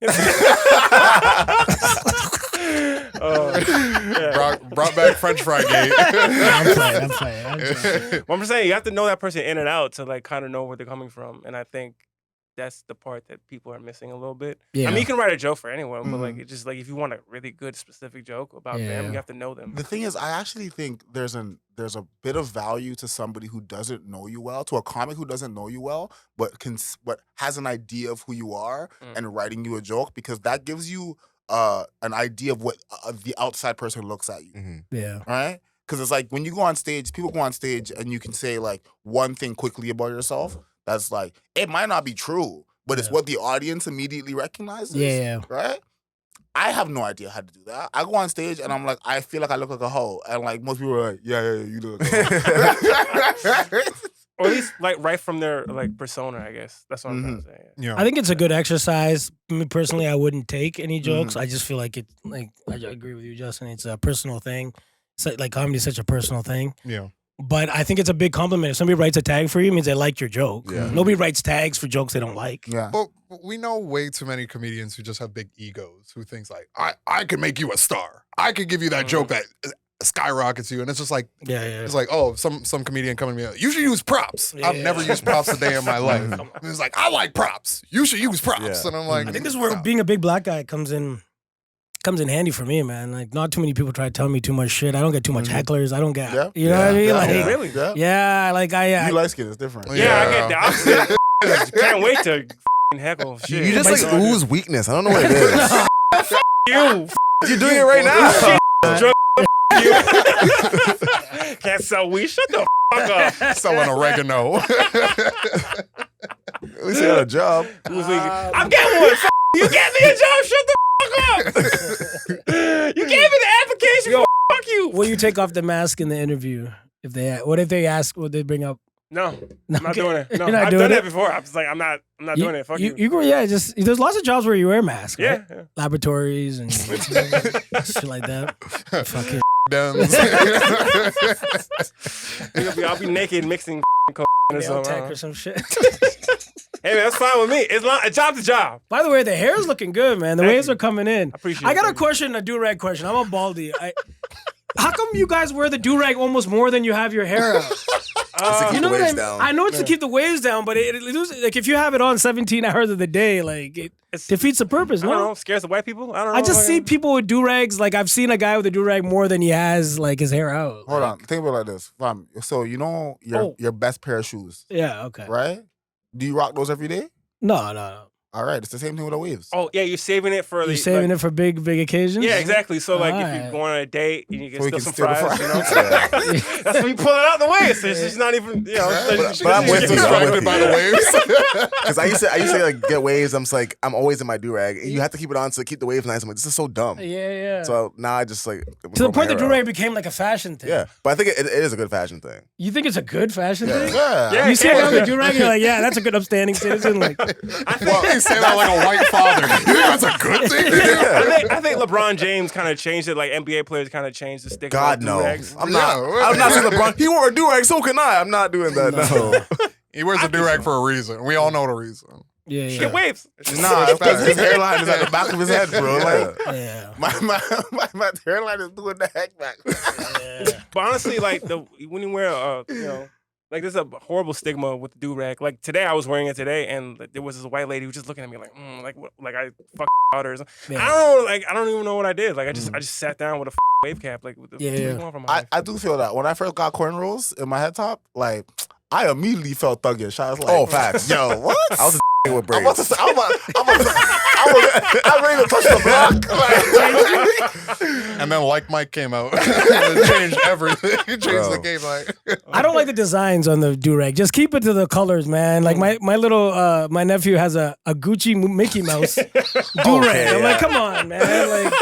Brought back French fry gate. I'm playing. Well, I'm just saying you have to know that person in and out to like kind of know where they're coming from, and I think that's the part that people are missing a little bit. Yeah. I mean, you can write a joke for anyone, but like it's just like if you want a really good specific joke about them, Yeah. you have to know them. The thing is, I actually think there's a bit of value to somebody who doesn't know you well, to a comic who doesn't know you well, but has an idea of who you are and writing you a joke, because that gives you an idea of what the outside person looks at you. Yeah. Right? Because it's like when you go on stage, people go on stage and you can say like one thing quickly about yourself. That's like, it might not be true, but it's what the audience immediately recognizes. Yeah. Right? I have no idea how to do that. I go on stage and I'm like, I feel like I look like a hoe. And like most people are like, yeah, you look like a hoe. Or at least like right from their like persona, I guess. That's what I'm trying to say. Yeah. I think it's a good exercise. Me personally, I wouldn't take any jokes. I just feel like it. Like I agree with you, Justin. It's a personal thing. It's like comedy is such a personal thing. Yeah. But I think it's a big compliment. If somebody writes a tag for you, it means they like your joke. Yeah. Nobody writes tags for jokes they don't like. Yeah. But we know way too many comedians who just have big egos, who thinks like, I could make you a star. I could give you that joke that skyrockets you. And it's just like, Yeah. it's like, oh, some comedian coming to me, you should use props. I've never used props a day in my life. And it's like, I like props. You should use props. Yeah. And I'm like, I think this is where being a big black guy comes in handy for me, man. Like, not too many people try to tell me too much shit. I don't get too much hecklers. I don't get, you know what I mean? Yeah. Like, Yeah. Really? Yeah. yeah, like I You light skin is different. Yeah, I get the opposite. Can't wait to heckle shit. You just like ooze weakness. I don't know what it is. you. You're doing it right now. Drug you. Can't sell weed. Shut the fuck up. selling oregano. At least I got a job. I'm getting one. You gave me a job. Shut the fuck up. You gave me the application. Fuck you. will you take off the mask in the interview? What if they ask? What they bring up? No, I'm not doing it. No, You're not I've doing done it? that before. I was like, I'm not doing it. Fuck you. Just there's lots of jobs where you wear masks. Yeah. Right? Laboratories and shit like that. Fucking. Dems. I'll be naked mixing coke or Nail tech something. or some shit. Hey man, that's fine with me. It's not a job's a job. By the way, the hair's looking good, man. The Thank waves you. are coming in. I appreciate I it. got a question, a do-rag question. I'm a baldy. How come you guys wear the do-rag almost more than you have your hair out? Keep You know the what I waves mean? down. I know it's to keep the waves down, but it like if you have it on 17 hours of the day, like it defeats the purpose. I don't know. No, Scares the white people. I don't know. I just see people with do-rags. Like I've seen a guy with a do-rag more than he has like his hair out. Hold on. Think about it like this. Fam, so you know your best pair of shoes, Yeah. Okay. right? Do you rock those every day? No. All right, it's the same thing with the waves. Oh yeah, you're saving it for You're saving it for big occasions? Yeah, exactly. So like, if Alright. you're going on a date and you get So we still can some steal the fries, fries. you know, that's when you pull it out the waves. It's just not even, you know. But I'm with you. I'm with Distracted by you. the waves. Because I used to like get waves. I'm just like, I'm always in my do rag. You have to keep it on to keep the waves nice. I'm like, this is so dumb. Yeah. So now I just like To the point that do-rag became like a fashion thing. Yeah, but I think it is a good fashion thing. You think it's a good fashion thing? Yeah. You see a guy with a do-rag, you're like, yeah, that's a good upstanding citizen. Like, You say that like a white father. You think that's a good thing to do? I think LeBron James kind of changed it. Like NBA players kind of changed the stick. God about no, do-rags. I'm not saying LeBron. He wore a do rag, so can I. I'm not doing that. No. He wears a do-rag for a reason. We all know the reason. yeah. Get waves. Nah, because his hairline is at the back of his head, bro. Like Yeah. my hairline is doing the heck back. But honestly, like when you wear like there's a horrible stigma with the do-rag. Like today, I was wearing it today, and there was this white lady who was just looking at me like, like what, like I fucked out or something. Yeah. I don't even know what I did. Like I just sat down with a wave cap. Like what the fuck is going on from my life? I do feel that when I first got cornrows in my head top, like I immediately felt thuggish. I was like, Oh, facts. Yo, what? I was with I'm braids. about to say, I'm ready to touch the block. And then Like Mike came out. It changed everything. It changed the game. Like, I don't like the designs on the do-rag. Just keep it to the colors, man. Like my little my nephew has a Gucci Mickey Mouse do-rag. I'm like, come on, man. Like,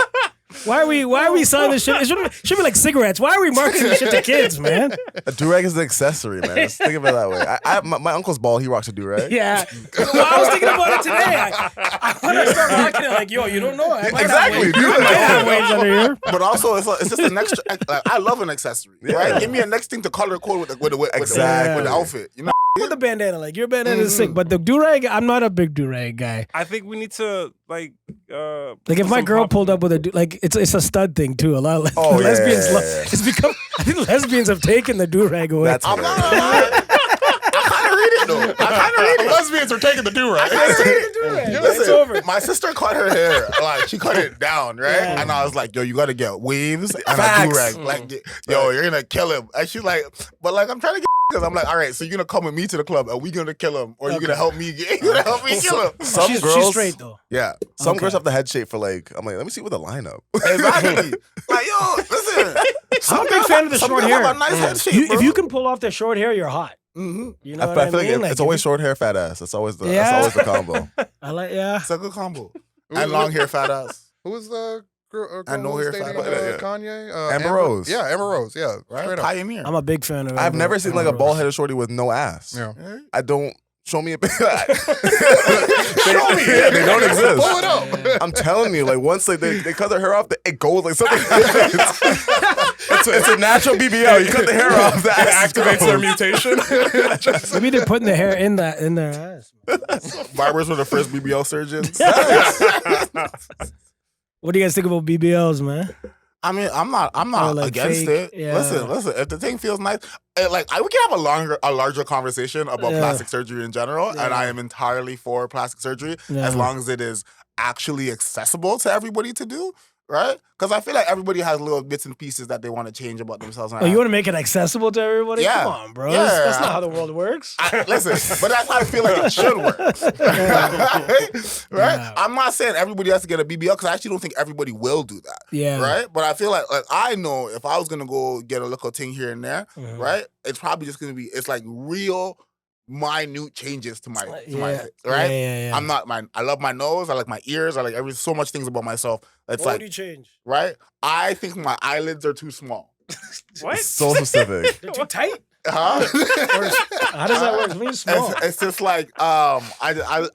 why are we selling this shit? It should be like cigarettes. Why are we marketing this shit to kids, man? A do rag is an accessory, man. Just think of it that way. My uncle's bald. He rocks a do rag. Yeah. Well, I was thinking about it today. I want to start rocking it. Like, yo, you don't know. I might Exactly, dude. I might have waves under here. But also, it's just an extra. Like, I love an accessory, right? Give me a next thing to color code with the outfit. You know, With the bandana, like your bandana is sick, but the do-rag, I'm not a big do-rag guy. I think we need to like if my girl pulled up with a like it's a stud thing too. A lot of lesbians it's become. I think lesbians have taken the do-rag away. That's I'm not. I kind of read it though. I kind of read it. lesbians are taking the do-rag. Listen, It's over. my sister cut her hair. Like she cut it down, right? Yeah. And I was like, "Yo, you gotta get waves and Facts. a do rag. Like, yo, you're gonna kill him." And she's like, "But like, I'm trying to get." Because I'm like, "All right, so you're gonna come with me to the club? Are we gonna kill him, or you gonna help me? You gonna help me kill him?" She's straight though. Yeah. Some Okay. girls have the head shape for like, I'm like, let me see what the lineup. Exactly. Like, yo, listen. I'm a big fan of the short hair. Have a nice head shape, If you can pull off the short hair, you're hot. mm-hmm. You know I what I feel mean? like it's always short hair, fat ass. That's always the combo. I like it's a good combo. And long hair, fat ass. Who was the girl And no who was hair dating, fat. Kanye? Amber Rose. Yeah, Amber Rose. Yeah, Right? straight up. Pioneer. I'm a big fan of. I've never seen like a bald headed shorty with no ass. Yeah. I don't. Show me a bit. Show me. Yeah, they don't exist. Pull it up. I'm telling you, like once like they cut their hair off, it goes like something. It's a natural BBL. You cut the hair off, that Activates their mutation. Maybe they're putting the hair in their ass. Barbers were the first BBL surgeons. What do you guys think about BBLs, man? I mean, I'm not like against fake, it. yeah. Listen. If the thing feels nice, we can have a larger conversation about plastic surgery in general, and I am entirely for plastic surgery as long as it is actually accessible to everybody to do, right? Because I feel like everybody has little bits and pieces that they want to change about themselves. Oh, you want to make it accessible to everybody? Yeah. Come on, bro. Yeah. That's not how the world works. Listen, but that's how I feel like it should work. Right? Yeah. I'm not saying everybody has to get a BBL because I actually don't think everybody will do that. Yeah. Right? But I feel like I know if I was going to go get a little thing here and there, right? It's probably just going to be, it's like real minute changes to my right? Yeah. I love my nose, I like my ears, I like so much things about myself. It's What like, would you change? right? I think my eyelids are too small. What? So specific. They're too tight? Huh? Or how does that work? It means small. It's just like I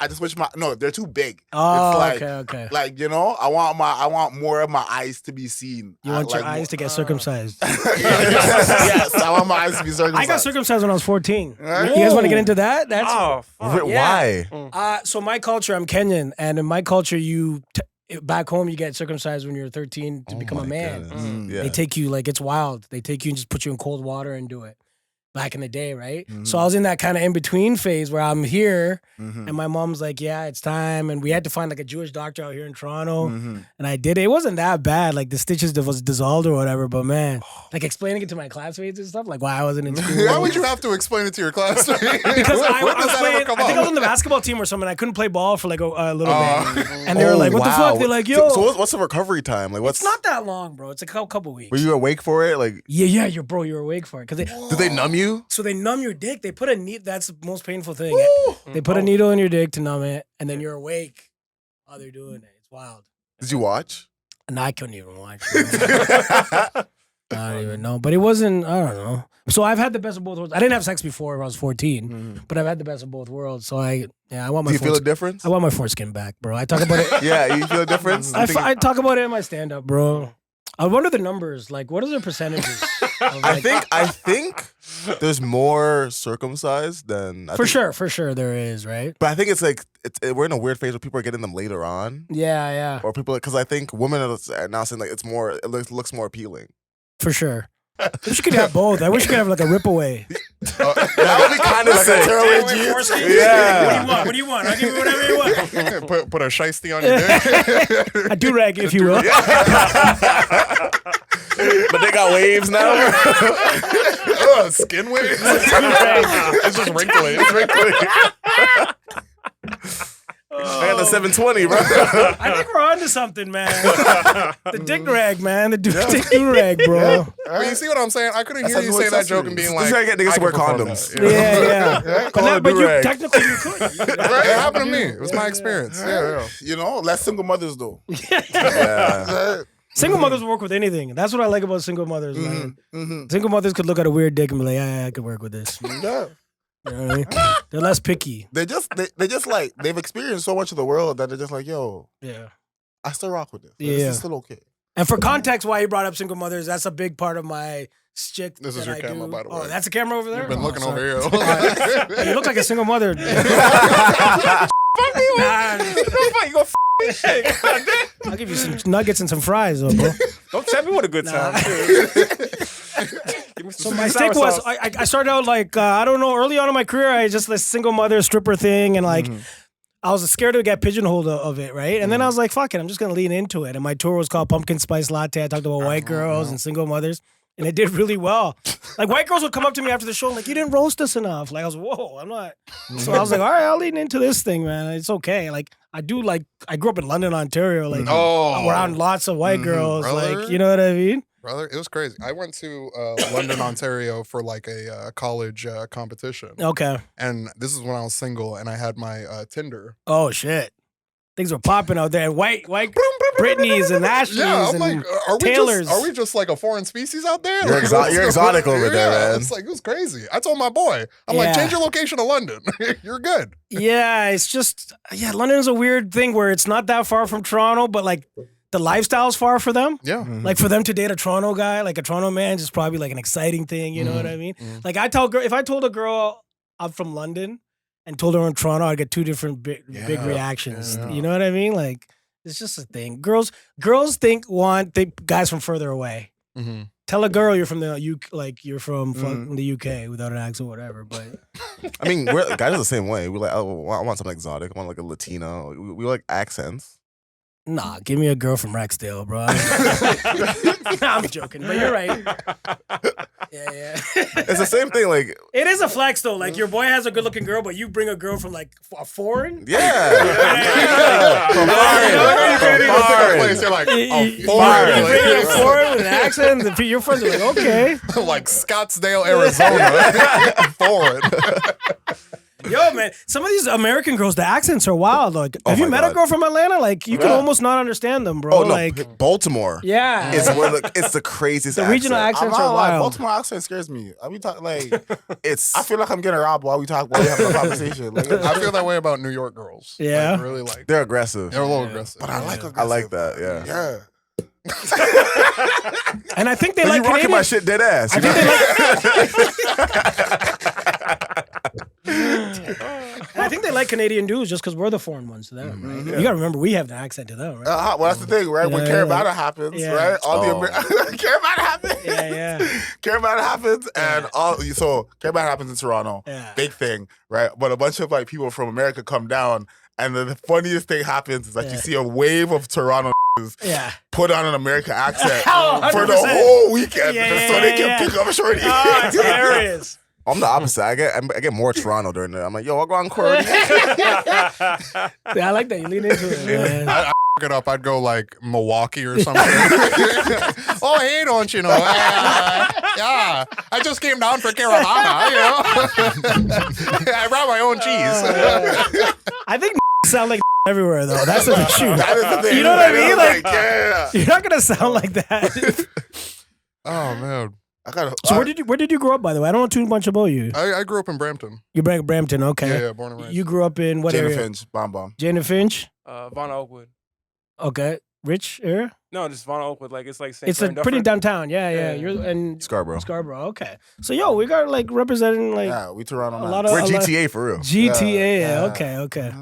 just wish they're too big. Oh, it's like, okay. Like, you know, I want more of my eyes to be seen. You want your eyes to get circumcised. Yes, I want my eyes to be circumcised. I got circumcised when I was 14. Right? You guys want to get into that? That's fuck. Why? so my culture, I'm Kenyan, and in my culture, back home you get circumcised when you're 13 to become a man. Yeah. They take you like it's wild. They take you and just put you in cold water and do it. back in the day, right? Mhm. So I was in that kind of in between phase where I'm here, Mhm. and my mom's like, "Yeah, it's time," and we had to find like a Jewish doctor out here in Toronto, Mhm. and I did it. It wasn't that bad, like the stitches was dissolved or whatever, but man, like explaining it to my classmates and stuff, like why I wasn't in school. Why would you have to explain it to your classmates? Because I when was does that playing, ever come I think I was up? on the basketball team or something. I couldn't play ball for like a little Oh. bit, and they were like, "What the fuck?" They're like, "Yo, So what's the recovery time? Like, what's it's not that long, bro. It's a couple weeks." were you awake for it? Like, Yeah, you're awake for it because did they numb you? so they numb your dick. They put a needle. That's the most painful thing. They put a needle in your dick to numb it, and then you're awake while they're doing it. It's wild. Did you watch? And I couldn't even watch it. I don't even know. But it wasn't, I don't know. So I've had the best of both worlds. I didn't have sex before I was 14, but I've had the best of both worlds. So I want Do my you feel a difference? I want my foreskin back, bro. I talk about it. Yeah, you feel a difference? I talk about it in my stand up, bro. I wonder the numbers. Like, what are the percentages? Of, like, I think there's more circumcised than I for think, sure there is, right? But I think it's like we're in a weird phase where people are getting them later on, Yeah, or people because I think women are now saying like it looks more appealing. for sure. I wish you could have both. I wish you could have like a rip away. That would be kind of Like a sick. tearaway jeans? Yeah. What do you want? I'll give you whatever you want. put a shiesty on your dick. A do-rag, if you will. But they got waves now. Skin waves. It's just wrinkly. It's wrinkly. I got the 720, bro. I think we're on to something, man. The dick rag, man. The dick do-rag, bro. But you see what I'm saying? I couldn't That's hear you how say you that accessories. joke and being Just like, gotta get niggas I to wear can perform condoms. that. Yeah. Call it a But you do-rag. technically you could. Right? It happened to me. It was my experience. Yeah. You know, less single mothers though. Yeah. Single mothers will work with anything. That's what I like about single mothers, man. Mhm. Single mothers could look at a weird dick and be like, yeah, I could work with this. Yeah. You know what I mean? They're less picky. They just like they've experienced so much of the world that they're just like, yo, Yeah. I still rock with this. Yeah. This is still okay. And for context, why he brought up single mothers, that's a big part of my shtick. This is that your I camera, do. by the way. Oh, that's a camera over there? You've been Oh, looking sorry. over here. Hey, you look like a single mother. Nah, You go me shit. I'll give you some nuggets and some fries, though, bro. Don't tell me what a good time. Nah. Give me So some my sour stick was, sauce. I started out like, I don't know, early on in my career, I just this single mother stripper thing, and like, I was scared to get pigeonholed of it, right? And then I was like, fuck it, I'm just gonna lean into it. And my tour was called Pumpkin Spice Latte. I talked about white girls and single mothers, and it did really well. Like white girls would come up to me after the show, like, you didn't roast us enough. Like I was, whoa, I'm not. So I was like, all right, I'll lean into this thing, man. It's okay. Like I grew up in London, Ontario, like around lots of white girls, Brother. like you know what I mean? Brother, it was crazy. I went to London, Ontario for like a college competition. Okay. And this is when I was single and I had my Tinder. Oh shit. Things were popping out there. White Britneys and Ashleys Yeah, I'm and like, are Taylors. we just like a foreign species out there? You're Like, you're exotic over there, yeah, man. It's like, it was crazy. I told my boy, I'm like, Yeah. change your location to London. You're good. Yeah, it's just London is a weird thing where it's not that far from Toronto, but like the lifestyle's far for them. Yeah. Like for them to date a Toronto guy, like a Toronto man, is probably like an exciting thing. You know what I mean? Like if I told a girl I'm from London and told her I'm in Toronto, I'd get two different big reactions. Yeah. You know what I mean? Like it's just a thing. Girls think guys from further away. Mm-hmm. Tell a girl you're from the UK, like you're from the UK without an accent, whatever. But I mean, guys are the same way. We like, I want something exotic. I want like a Latino. We like accents. nah, give me a girl from Rexdale, bro. Nah, I'm joking, but you're right. Yeah. It's the same thing. Like, It is a flex though. Like your boy has a good-looking girl, but you bring a girl from like a foreign. yeah, from foreign. Place, you're like, You oh, bring a foreign. foreign with an accent. Your friends are like, okay. Like Scottsdale, Arizona. Foreign. Yo, man, some of these American girls, the accents are wild. Like, have you my met a God. girl from Atlanta? Like, you can almost not understand them, bro. Oh no, Like, Baltimore. yeah. It's the craziest. The regional accent. accents are wild. Baltimore accent scares me. I be talking like It's I feel like I'm getting robbed while we having a conversation. Like, I feel that way about New York girls. Yeah? Like, really like, they're aggressive. they're a little aggressive. but I like I like that. Yeah. Yeah. And I think they But like you rocking Canadian. my shit dead ass. You know? And I think they like Canadian dudes just because we're the foreign ones to them, right? Mhm. You got to remember, we have the accent to them, right? Well, that's the thing, right? When Yeah, Caravana happens, yeah. right? All Oh. the Caravana happens. Yeah. Caravana happens, and Yeah. so Caravana happens in Toronto. Yeah. Big thing, right? But a bunch of like people from America come down, and then the funniest thing happens is that you Yeah. see a wave of Toronto Yeah. put on an American accent Oh, for the 100%. whole weekend, Yeah, so they can yeah. pick up shorty. Oh, it's hilarious. I'm the opposite. I get more Toronto during there. I'm like, yo, I'll go on court. Yeah, I like that. You lean into it, man. I it up, I'd go like Milwaukee or something. Oh, hey, don't you know? Yeah, I just came down for Carolina, you know. I brought my own cheese. I think sound like everywhere, though. That's the truth. That is the thing. You know what I mean? Like, yeah. you're not going to sound like that. Oh man, I got. So where did you grow up, by the way? I don't know too much about you. I grew up in Brampton. You're Brampton, okay. Yeah, born and raised. You grew up in what Jada area? Finch, Bomb. Jane and Finch? Von Oakwood. Okay. Rich area? No, just Von Oakwood. Like it's like St. It's Clair a and pretty Dufferin. downtown. Yeah. Yeah. You're in Scarborough. Scarborough. Okay. So, we got like representing like Yeah, we Toronto. a man. lot of We're a lot- GTA for real. GTA. Yeah. Okay.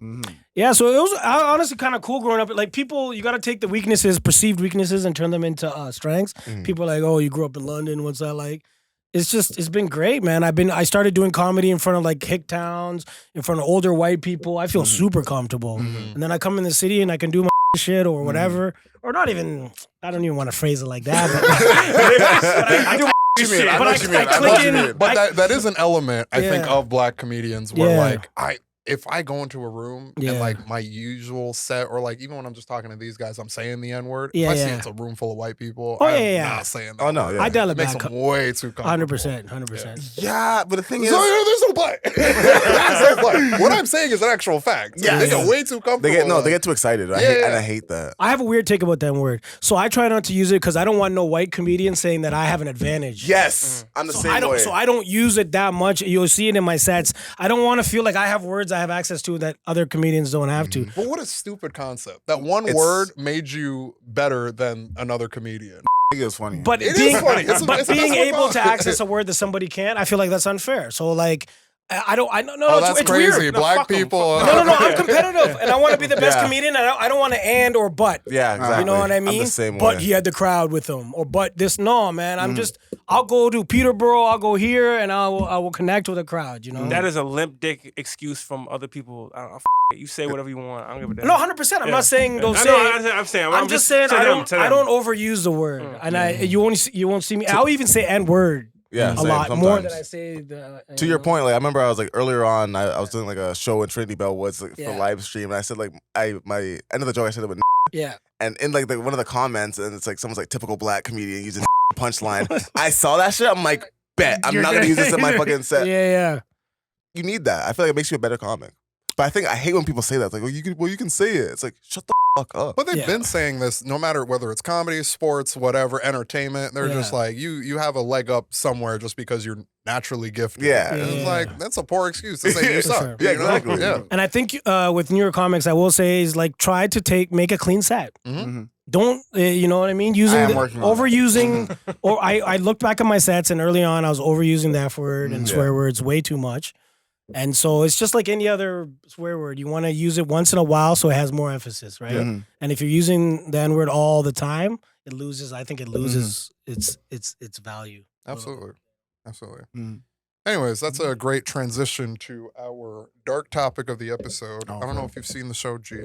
Mhm. Yeah, so it was honestly kind of cool growing up. Like people, you got to take the weaknesses, perceived weaknesses, and turn them into strengths. Mhm. People are like, oh, you grew up in London. What's that like? It's been great, man. I started doing comedy in front of like hick towns, in front of older white people. I feel super comfortable. And then I come in the city and I can do my shit or whatever, or not even. I don't even want to phrase it like that. But I do my You mean, shit. I But know I what you mean. I know click what you in. mean. But that is an element I think Yeah. of black comedians where Yeah. like if I go into a room Yeah. and like my usual set or like even when I'm just talking to these guys, I'm saying the N word. Yeah, if I see yeah. it's a room full of white people, Oh, I'm yeah. not saying that. Oh, no, word. yeah. I dial it It makes back. them way too comfortable. 100%. Yeah, but the thing So, is, there's no black. There's no black. What I'm saying is an actual fact. Yeah. They get way too comfortable. They get too excited. I Yeah. hate that. I have a weird take about that word. So I try not to use it because I don't want no white comedian saying that I have an advantage. Yes, I'm the same way. So I don't use it that much. You'll see it in my sets. I don't want to feel like I have words I have access to that other comedians don't have to. But what a stupid concept. That one It's- word made you better than another comedian. I think it's funny. But It being, is funny. It's but the being best one able to about it. access a word that somebody can't, I feel like that's unfair. So like, I don't. No, Oh, that's it's crazy. weird. No, Black fuck 'em. people. No. I'm competitive, and I want to be the best Yeah. comedian. I don't want to and or but. Yeah, exactly. You know what I I'm mean? the same but way. he had the crowd with him, or but this. No, man. I'll go to Peterborough. I'll go here, and I will connect with a crowd. You know. That is a limp dick excuse from other people. I don't, f- it. You say whatever you want. I don't give a damn. No, 100%. I'm Yeah. not saying don't I say. know, I'm saying. I'm just saying to I them, don't. to them. I don't overuse the word, and you won't see me. I'll even say N word Yeah, a same, lot more than sometimes. I say the. To your point, like I remember I was like earlier on, I was doing like a show in Trinity Bell Woods like, Yeah. for live stream, and I said like my end of the joke I said it with Yeah. and in like one of the comments, and it's like someone's like typical black comedian using punchline. I saw that shit. I'm like, bet I'm not gonna use this in my fucking set. Yeah. You need that. I feel like it makes you a better comic. But I hate when people say that. It's like, well, you can say it. It's like, shut the fuck up. But they've Yeah. been saying this no matter whether it's comedy, sports, whatever, entertainment. They're just Yeah. like, you have a leg up somewhere just because you're naturally gifted. Yeah. And it's Yeah. like, that's a poor excuse to say you For suck. sure. Yeah, you know? exactly. Yeah. And I think with New York comics, I will say is like try to make a clean set. Mhm. Don't you know what I mean? Using I am working on it. overusing, or I looked back at my sets and early on I was overusing the F word and Yeah. swear words way too much. And so it's just like any other swear word. You want to use it once in a while so it has more emphasis, right? Mhm. And if you're using the N word all the time, it loses. I think it loses its value. Absolutely. Absolutely. Mhm. Anyways, that's a great transition to our dark topic of the episode. I don't know if you've seen the show, G.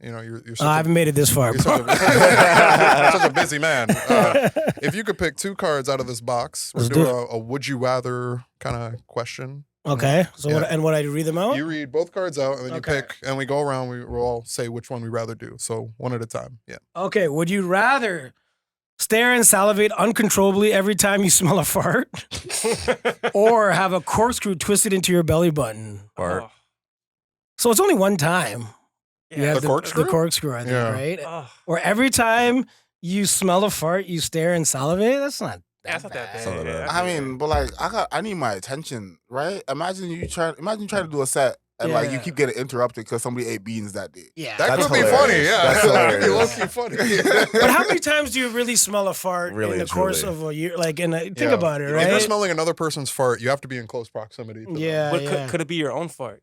You know, you're such I haven't made it this far. you're bro. such a busy man. If you could pick two cards out of this box, we're Let's doing do a would you rather kind of question. Okay. So Yeah. what I read them out? You read both cards out, and then Okay. you pick, and we go around. We'll all say which one we rather do. So one at a time. Yeah. Okay. Would you rather stare and salivate uncontrollably every time you smell a fart, or have a corkscrew twisted into your belly button? Fart. Oh, So it's only one time. You yeah. have The corkscrew? The corkscrew, I think, Yeah. right? Oh, Or every time you smell a fart, you stare and salivate. That's not. that's not that bad. It's not that bad. I mean, but like I need my attention, right? Imagine trying to do a set and like you Yeah. keep getting interrupted because somebody ate beans that day. Yeah. That That's could be hilarious. funny. Yeah. That's That could be hilarious. low-key funny. But how many times do you really smell a fart Really in the and course truly. of a year? Like, think Yeah. about it, If you're right? smelling another person's fart, you have to be in close proximity. To them. Yeah, But yeah. could it be your own fart?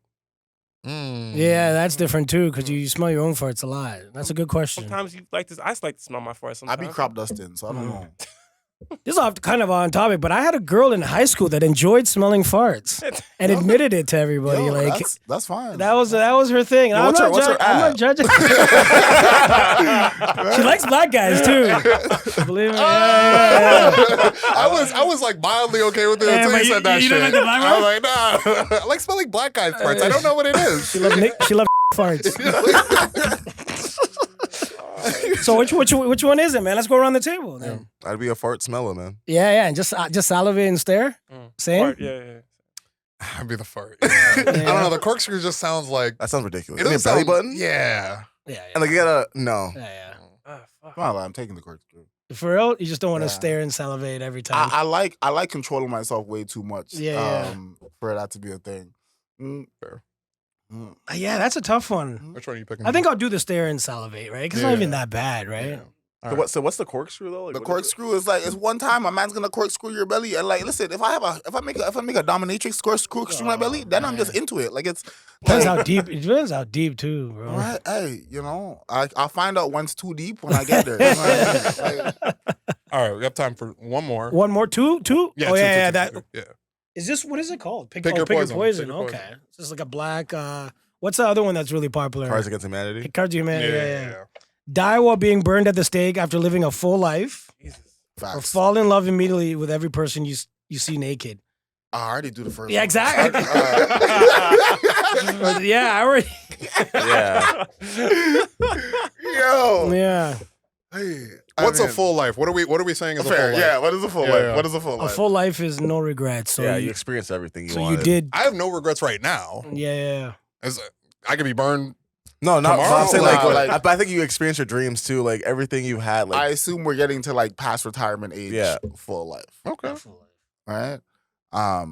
Yeah, that's different too because you smell your own farts a lot. That's a good question. Sometimes you like this. I just like to smell my farts. I Sometimes be crop dusting, so I don't know. This is kind of on topic, but I had a girl in high school that enjoyed smelling farts and admitted it to everybody. Yo, like that's fine. that was her thing. Yo, I'm what's not her I'm not judging. She likes black guys too. Believe me. Yeah. I was like mildly okay with it Yeah, until but you said that you shit. don't like the black I was like, nah. I like smelling black guy farts. I don't know what it is. She loved farts. So which one is it, man? Let's go around the table. Then. I'd be a fart smeller, man. Yeah, and just salivate and stare. Same. Fart, yeah. I'd be the fart. Yeah. I don't know. The corkscrew just sounds like That sounds ridiculous. it Give me a doesn't belly sound- button? Yeah. Yeah. And like you gotta no. Yeah. Fuck. Well, I'm taking the corkscrew. For real, you just don't want to Yeah. stare and salivate every time. I like controlling myself way too much. Yeah. For that to be a thing. Fair. Yeah, that's a tough one. Which one are you picking? I think I'll do the stare and salivate, right? Because it's not Yeah. even that bad, right? Yeah. So what's the corkscrew though? Like, The what is it? corkscrew is like it's one time a man's gonna corkscrew your belly and like listen if I make a dominatrix corkscrew my belly then I'm just into it like it's Depends like, how deep. It depends how deep too, bro. right, hey I'll find out when's too deep when I get there. You know what I mean? Like, All right, we have time for one more. One more, two. Yeah, Oh two, yeah. two, That two. Yeah. is this. What is it called? Pick Your your poison. poison. Pick your Okay, poison. it's just like a black. What's the other one that's really popular? Cards Against Humanity? Cards Against Humanity. Yeah. Die while being burned at the stake after living a full life, Jesus. or facts. fall in love immediately with every person you see naked. I already do the first Yeah, one. exactly. Alright. Yeah, I already. Yeah. Yo. Yeah, Hey, What's a full life? What are we saying is a full fair? life? Yeah. What is a full Yeah, life? yeah. What is a full a life? full life is no regrets. So Yeah, you you, experience everything you so you wanted. did. I have no regrets right now. Yeah. As I could be burned. No, not Tomorrow? I'm saying Nah, like I think you experience your dreams too, like everything you had. Like I assume we're getting to like past retirement age. Yeah. Full life. Okay. Right. way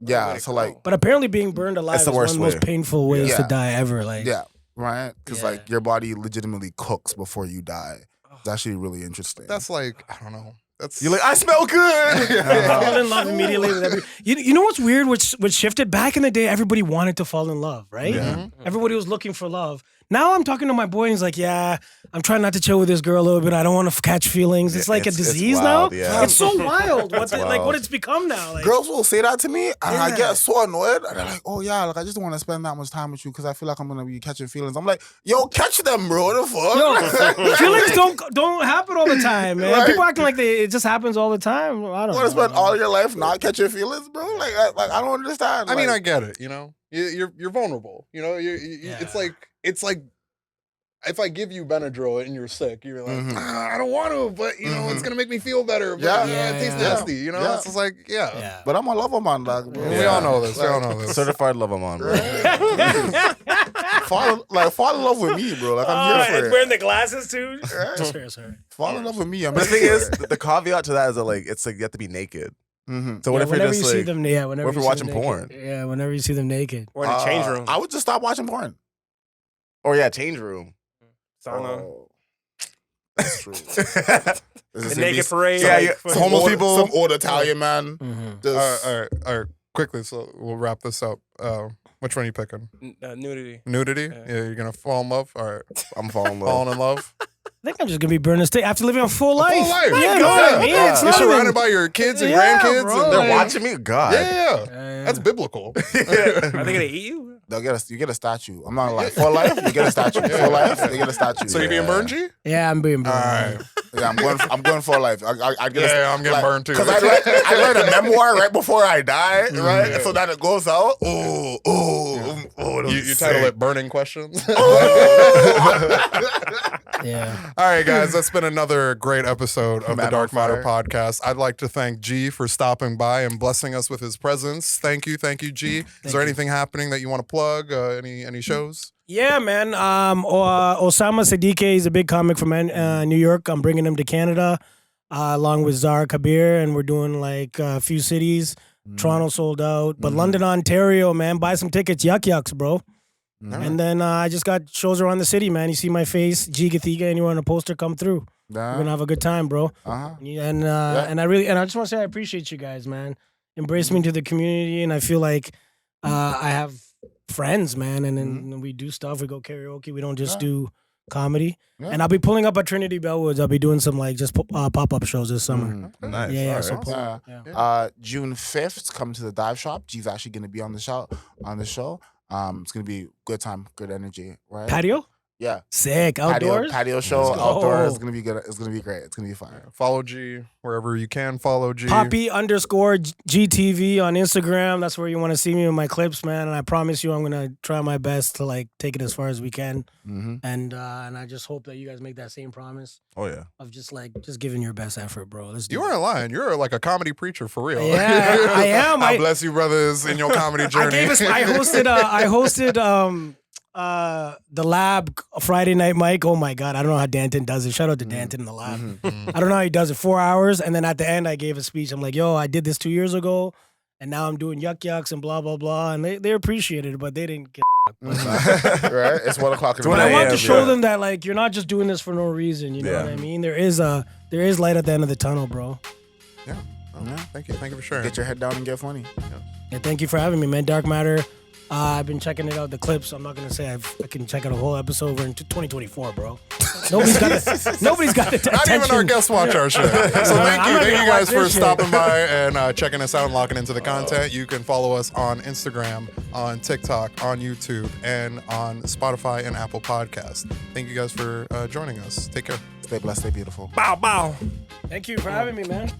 Yeah. to So go. like. But apparently, being burned alive That's is the one of worst the most way. painful ways to Yeah. die ever. Like, Yeah, right? Because Yeah. like your body legitimately cooks before you die. It's actually really interesting. That's like I don't know. That's you're like, I smell good. fall in love immediately with every. You know what's weird? Which shifted back in the day, everybody wanted to fall in love, right? Yeah. Everybody was looking for love. Now I'm talking to my boy, and he's like, "Yeah, I'm trying not to chill with this girl a little bit. I don't want to catch feelings. It's like a It's disease wild, now. yeah. It's so wild. What wild. what it's become now? Like, Girls will say that to me, and I Yeah. get so annoyed. And they're like, "Oh yeah, like I just don't want to spend that much time with you because I feel like I'm gonna be catching feelings." I'm like, "Yo, catch them, bro. What the fuck?" yo, feelings don't happen all the time, man. Right. People acting like it just happens all the time. I don't You want to know. spend all your life not catching feelings, bro? Like I don't understand. I mean, I Like, get it. You know, you're vulnerable. You know, it's like if I give you Benadryl and you're sick, you're like, Mhm. I don't want to, but you know, it's gonna make me feel better. But Yeah. it tastes Yeah. nasty. You know, Yeah. it's just like yeah. Yeah. but I'm a lover man, dog. Bro. We all know this. We all know this. Certified love I'm on, bro. fall in love with me, bro. Like I'm here for it. wearing the glasses too. Right? Sorry. Fall in love with me. I'm But the here thing for is, it. the caveat to that is that like it's like you have to be naked. Mhm. So what if you're whenever just you see like them, whenever what if you you're see them watching porn? naked. Yeah, whenever you see them naked. Or in the change room. I would just stop watching porn. or yeah, change room. Sauna. Oh, that's true. The naked parade. Yeah, like, yeah. fucking- Homeless old- people, some old Italian man. Mm-hmm. Just, All right. Quickly, so we'll wrap this up. Which one are you picking? Nudity. Nudity? Yeah. Yeah, you're gonna fall in love. All right, I'm falling in love. falling in love. I think I'm just gonna be burning a stick after living a full life. Full life. Yeah, Yeah, you know what I mean? yeah. It's You're not surrounded even- by your kids and Yeah, grandkids. bro. And They're Like- watching me. God. Yeah, that's biblical. Are they gonna eat you? you get a statue. I'm not lying. For life, you get a statue. For life, you get a statue. So you're being burned, G? Yeah, I'm being All burned. right. Yeah, I'm going for life. I get Yeah, I'm getting burned too. Because I read a memoir right before I died, right? Yeah. So that it goes out. You title it "Burning Questions." Yeah. All right, guys, that's been another great episode of the Man Dark on Matter Fire. podcast. I'd like to thank G for stopping by and blessing us with his presence. Thank you, G. Is there anything happening that you want to plug? Any shows? Yeah, man. Osama Sadiq is a big comic from New York. I'm bringing him to Canada along with Zara Kabir, and we're doing like a few cities. Toronto sold out, but London, Ontario, man, buy some tickets. Yucks, bro. And then I just got shows around the city, man. You see my face, G Gethiga, anyone on a poster, come through. We're gonna have a good time, bro. And I just want to say I appreciate you guys, man. Embrace me into the community, and I feel like I have friends, man, and then we do stuff. We go karaoke. We don't just do comedy. Yeah. And I'll be pulling up at Trinity Bellwoods. I'll be doing some like just pop-up shows this summer. Nice. Yeah, All so right. Yeah. June 5th, come to the dive shop. G's actually going to be on the show. It's going to be a good time, good energy, right? Patio? Yeah. Sick. Outdoors? Patio show, Let's go. outdoors. It's going to be good. It's going to be great. It's going to be fun. Follow G wherever you can. Follow G. Poppy_GTV on Instagram. That's where you want to see me in my clips, man. And I promise you, I'm gonna try my best to like take it as far as we can. And I just hope that you guys make that same promise Oh yeah. of just giving your best effort, bro. Let's do You aren't lying. You're like a comedy preacher for real. Yeah, I am. God bless you, brothers, in your comedy journey. I hosted the lab Friday night mic. Oh my god, I don't know how Danton does it. Shout out to Danton in the lab. I don't know how he does it. 4 hours, and then at the end I gave a speech. I'm like, yo, I did this 2 years ago, and now I'm doing yucks and blah blah blah, and they appreciated it, but they didn't get. Right? It's 1 o'clock in the But I morning. want to show them that like you're not just doing this for no reason. You know Yeah. what I mean? There is light at the end of the tunnel, bro. Yeah. Thank you for sharing. Get your head down and get funny. Yeah, thank you for having me, man. Dark Matter. I've been checking it out, the clips. I'm not gonna say I can check out a whole episode. We're in 2024, bro. Nobody's got the attention. Not even our guests watch our shit. So thank I'm you not gonna guys watch for this shit. stopping by and checking us out and locking into the content. You can follow us on Instagram, on TikTok, on YouTube, and on Spotify and Apple Podcasts. Thank you guys for joining us. Take care. Stay blessed, stay beautiful. Bow, bow. Thank you for having me, man.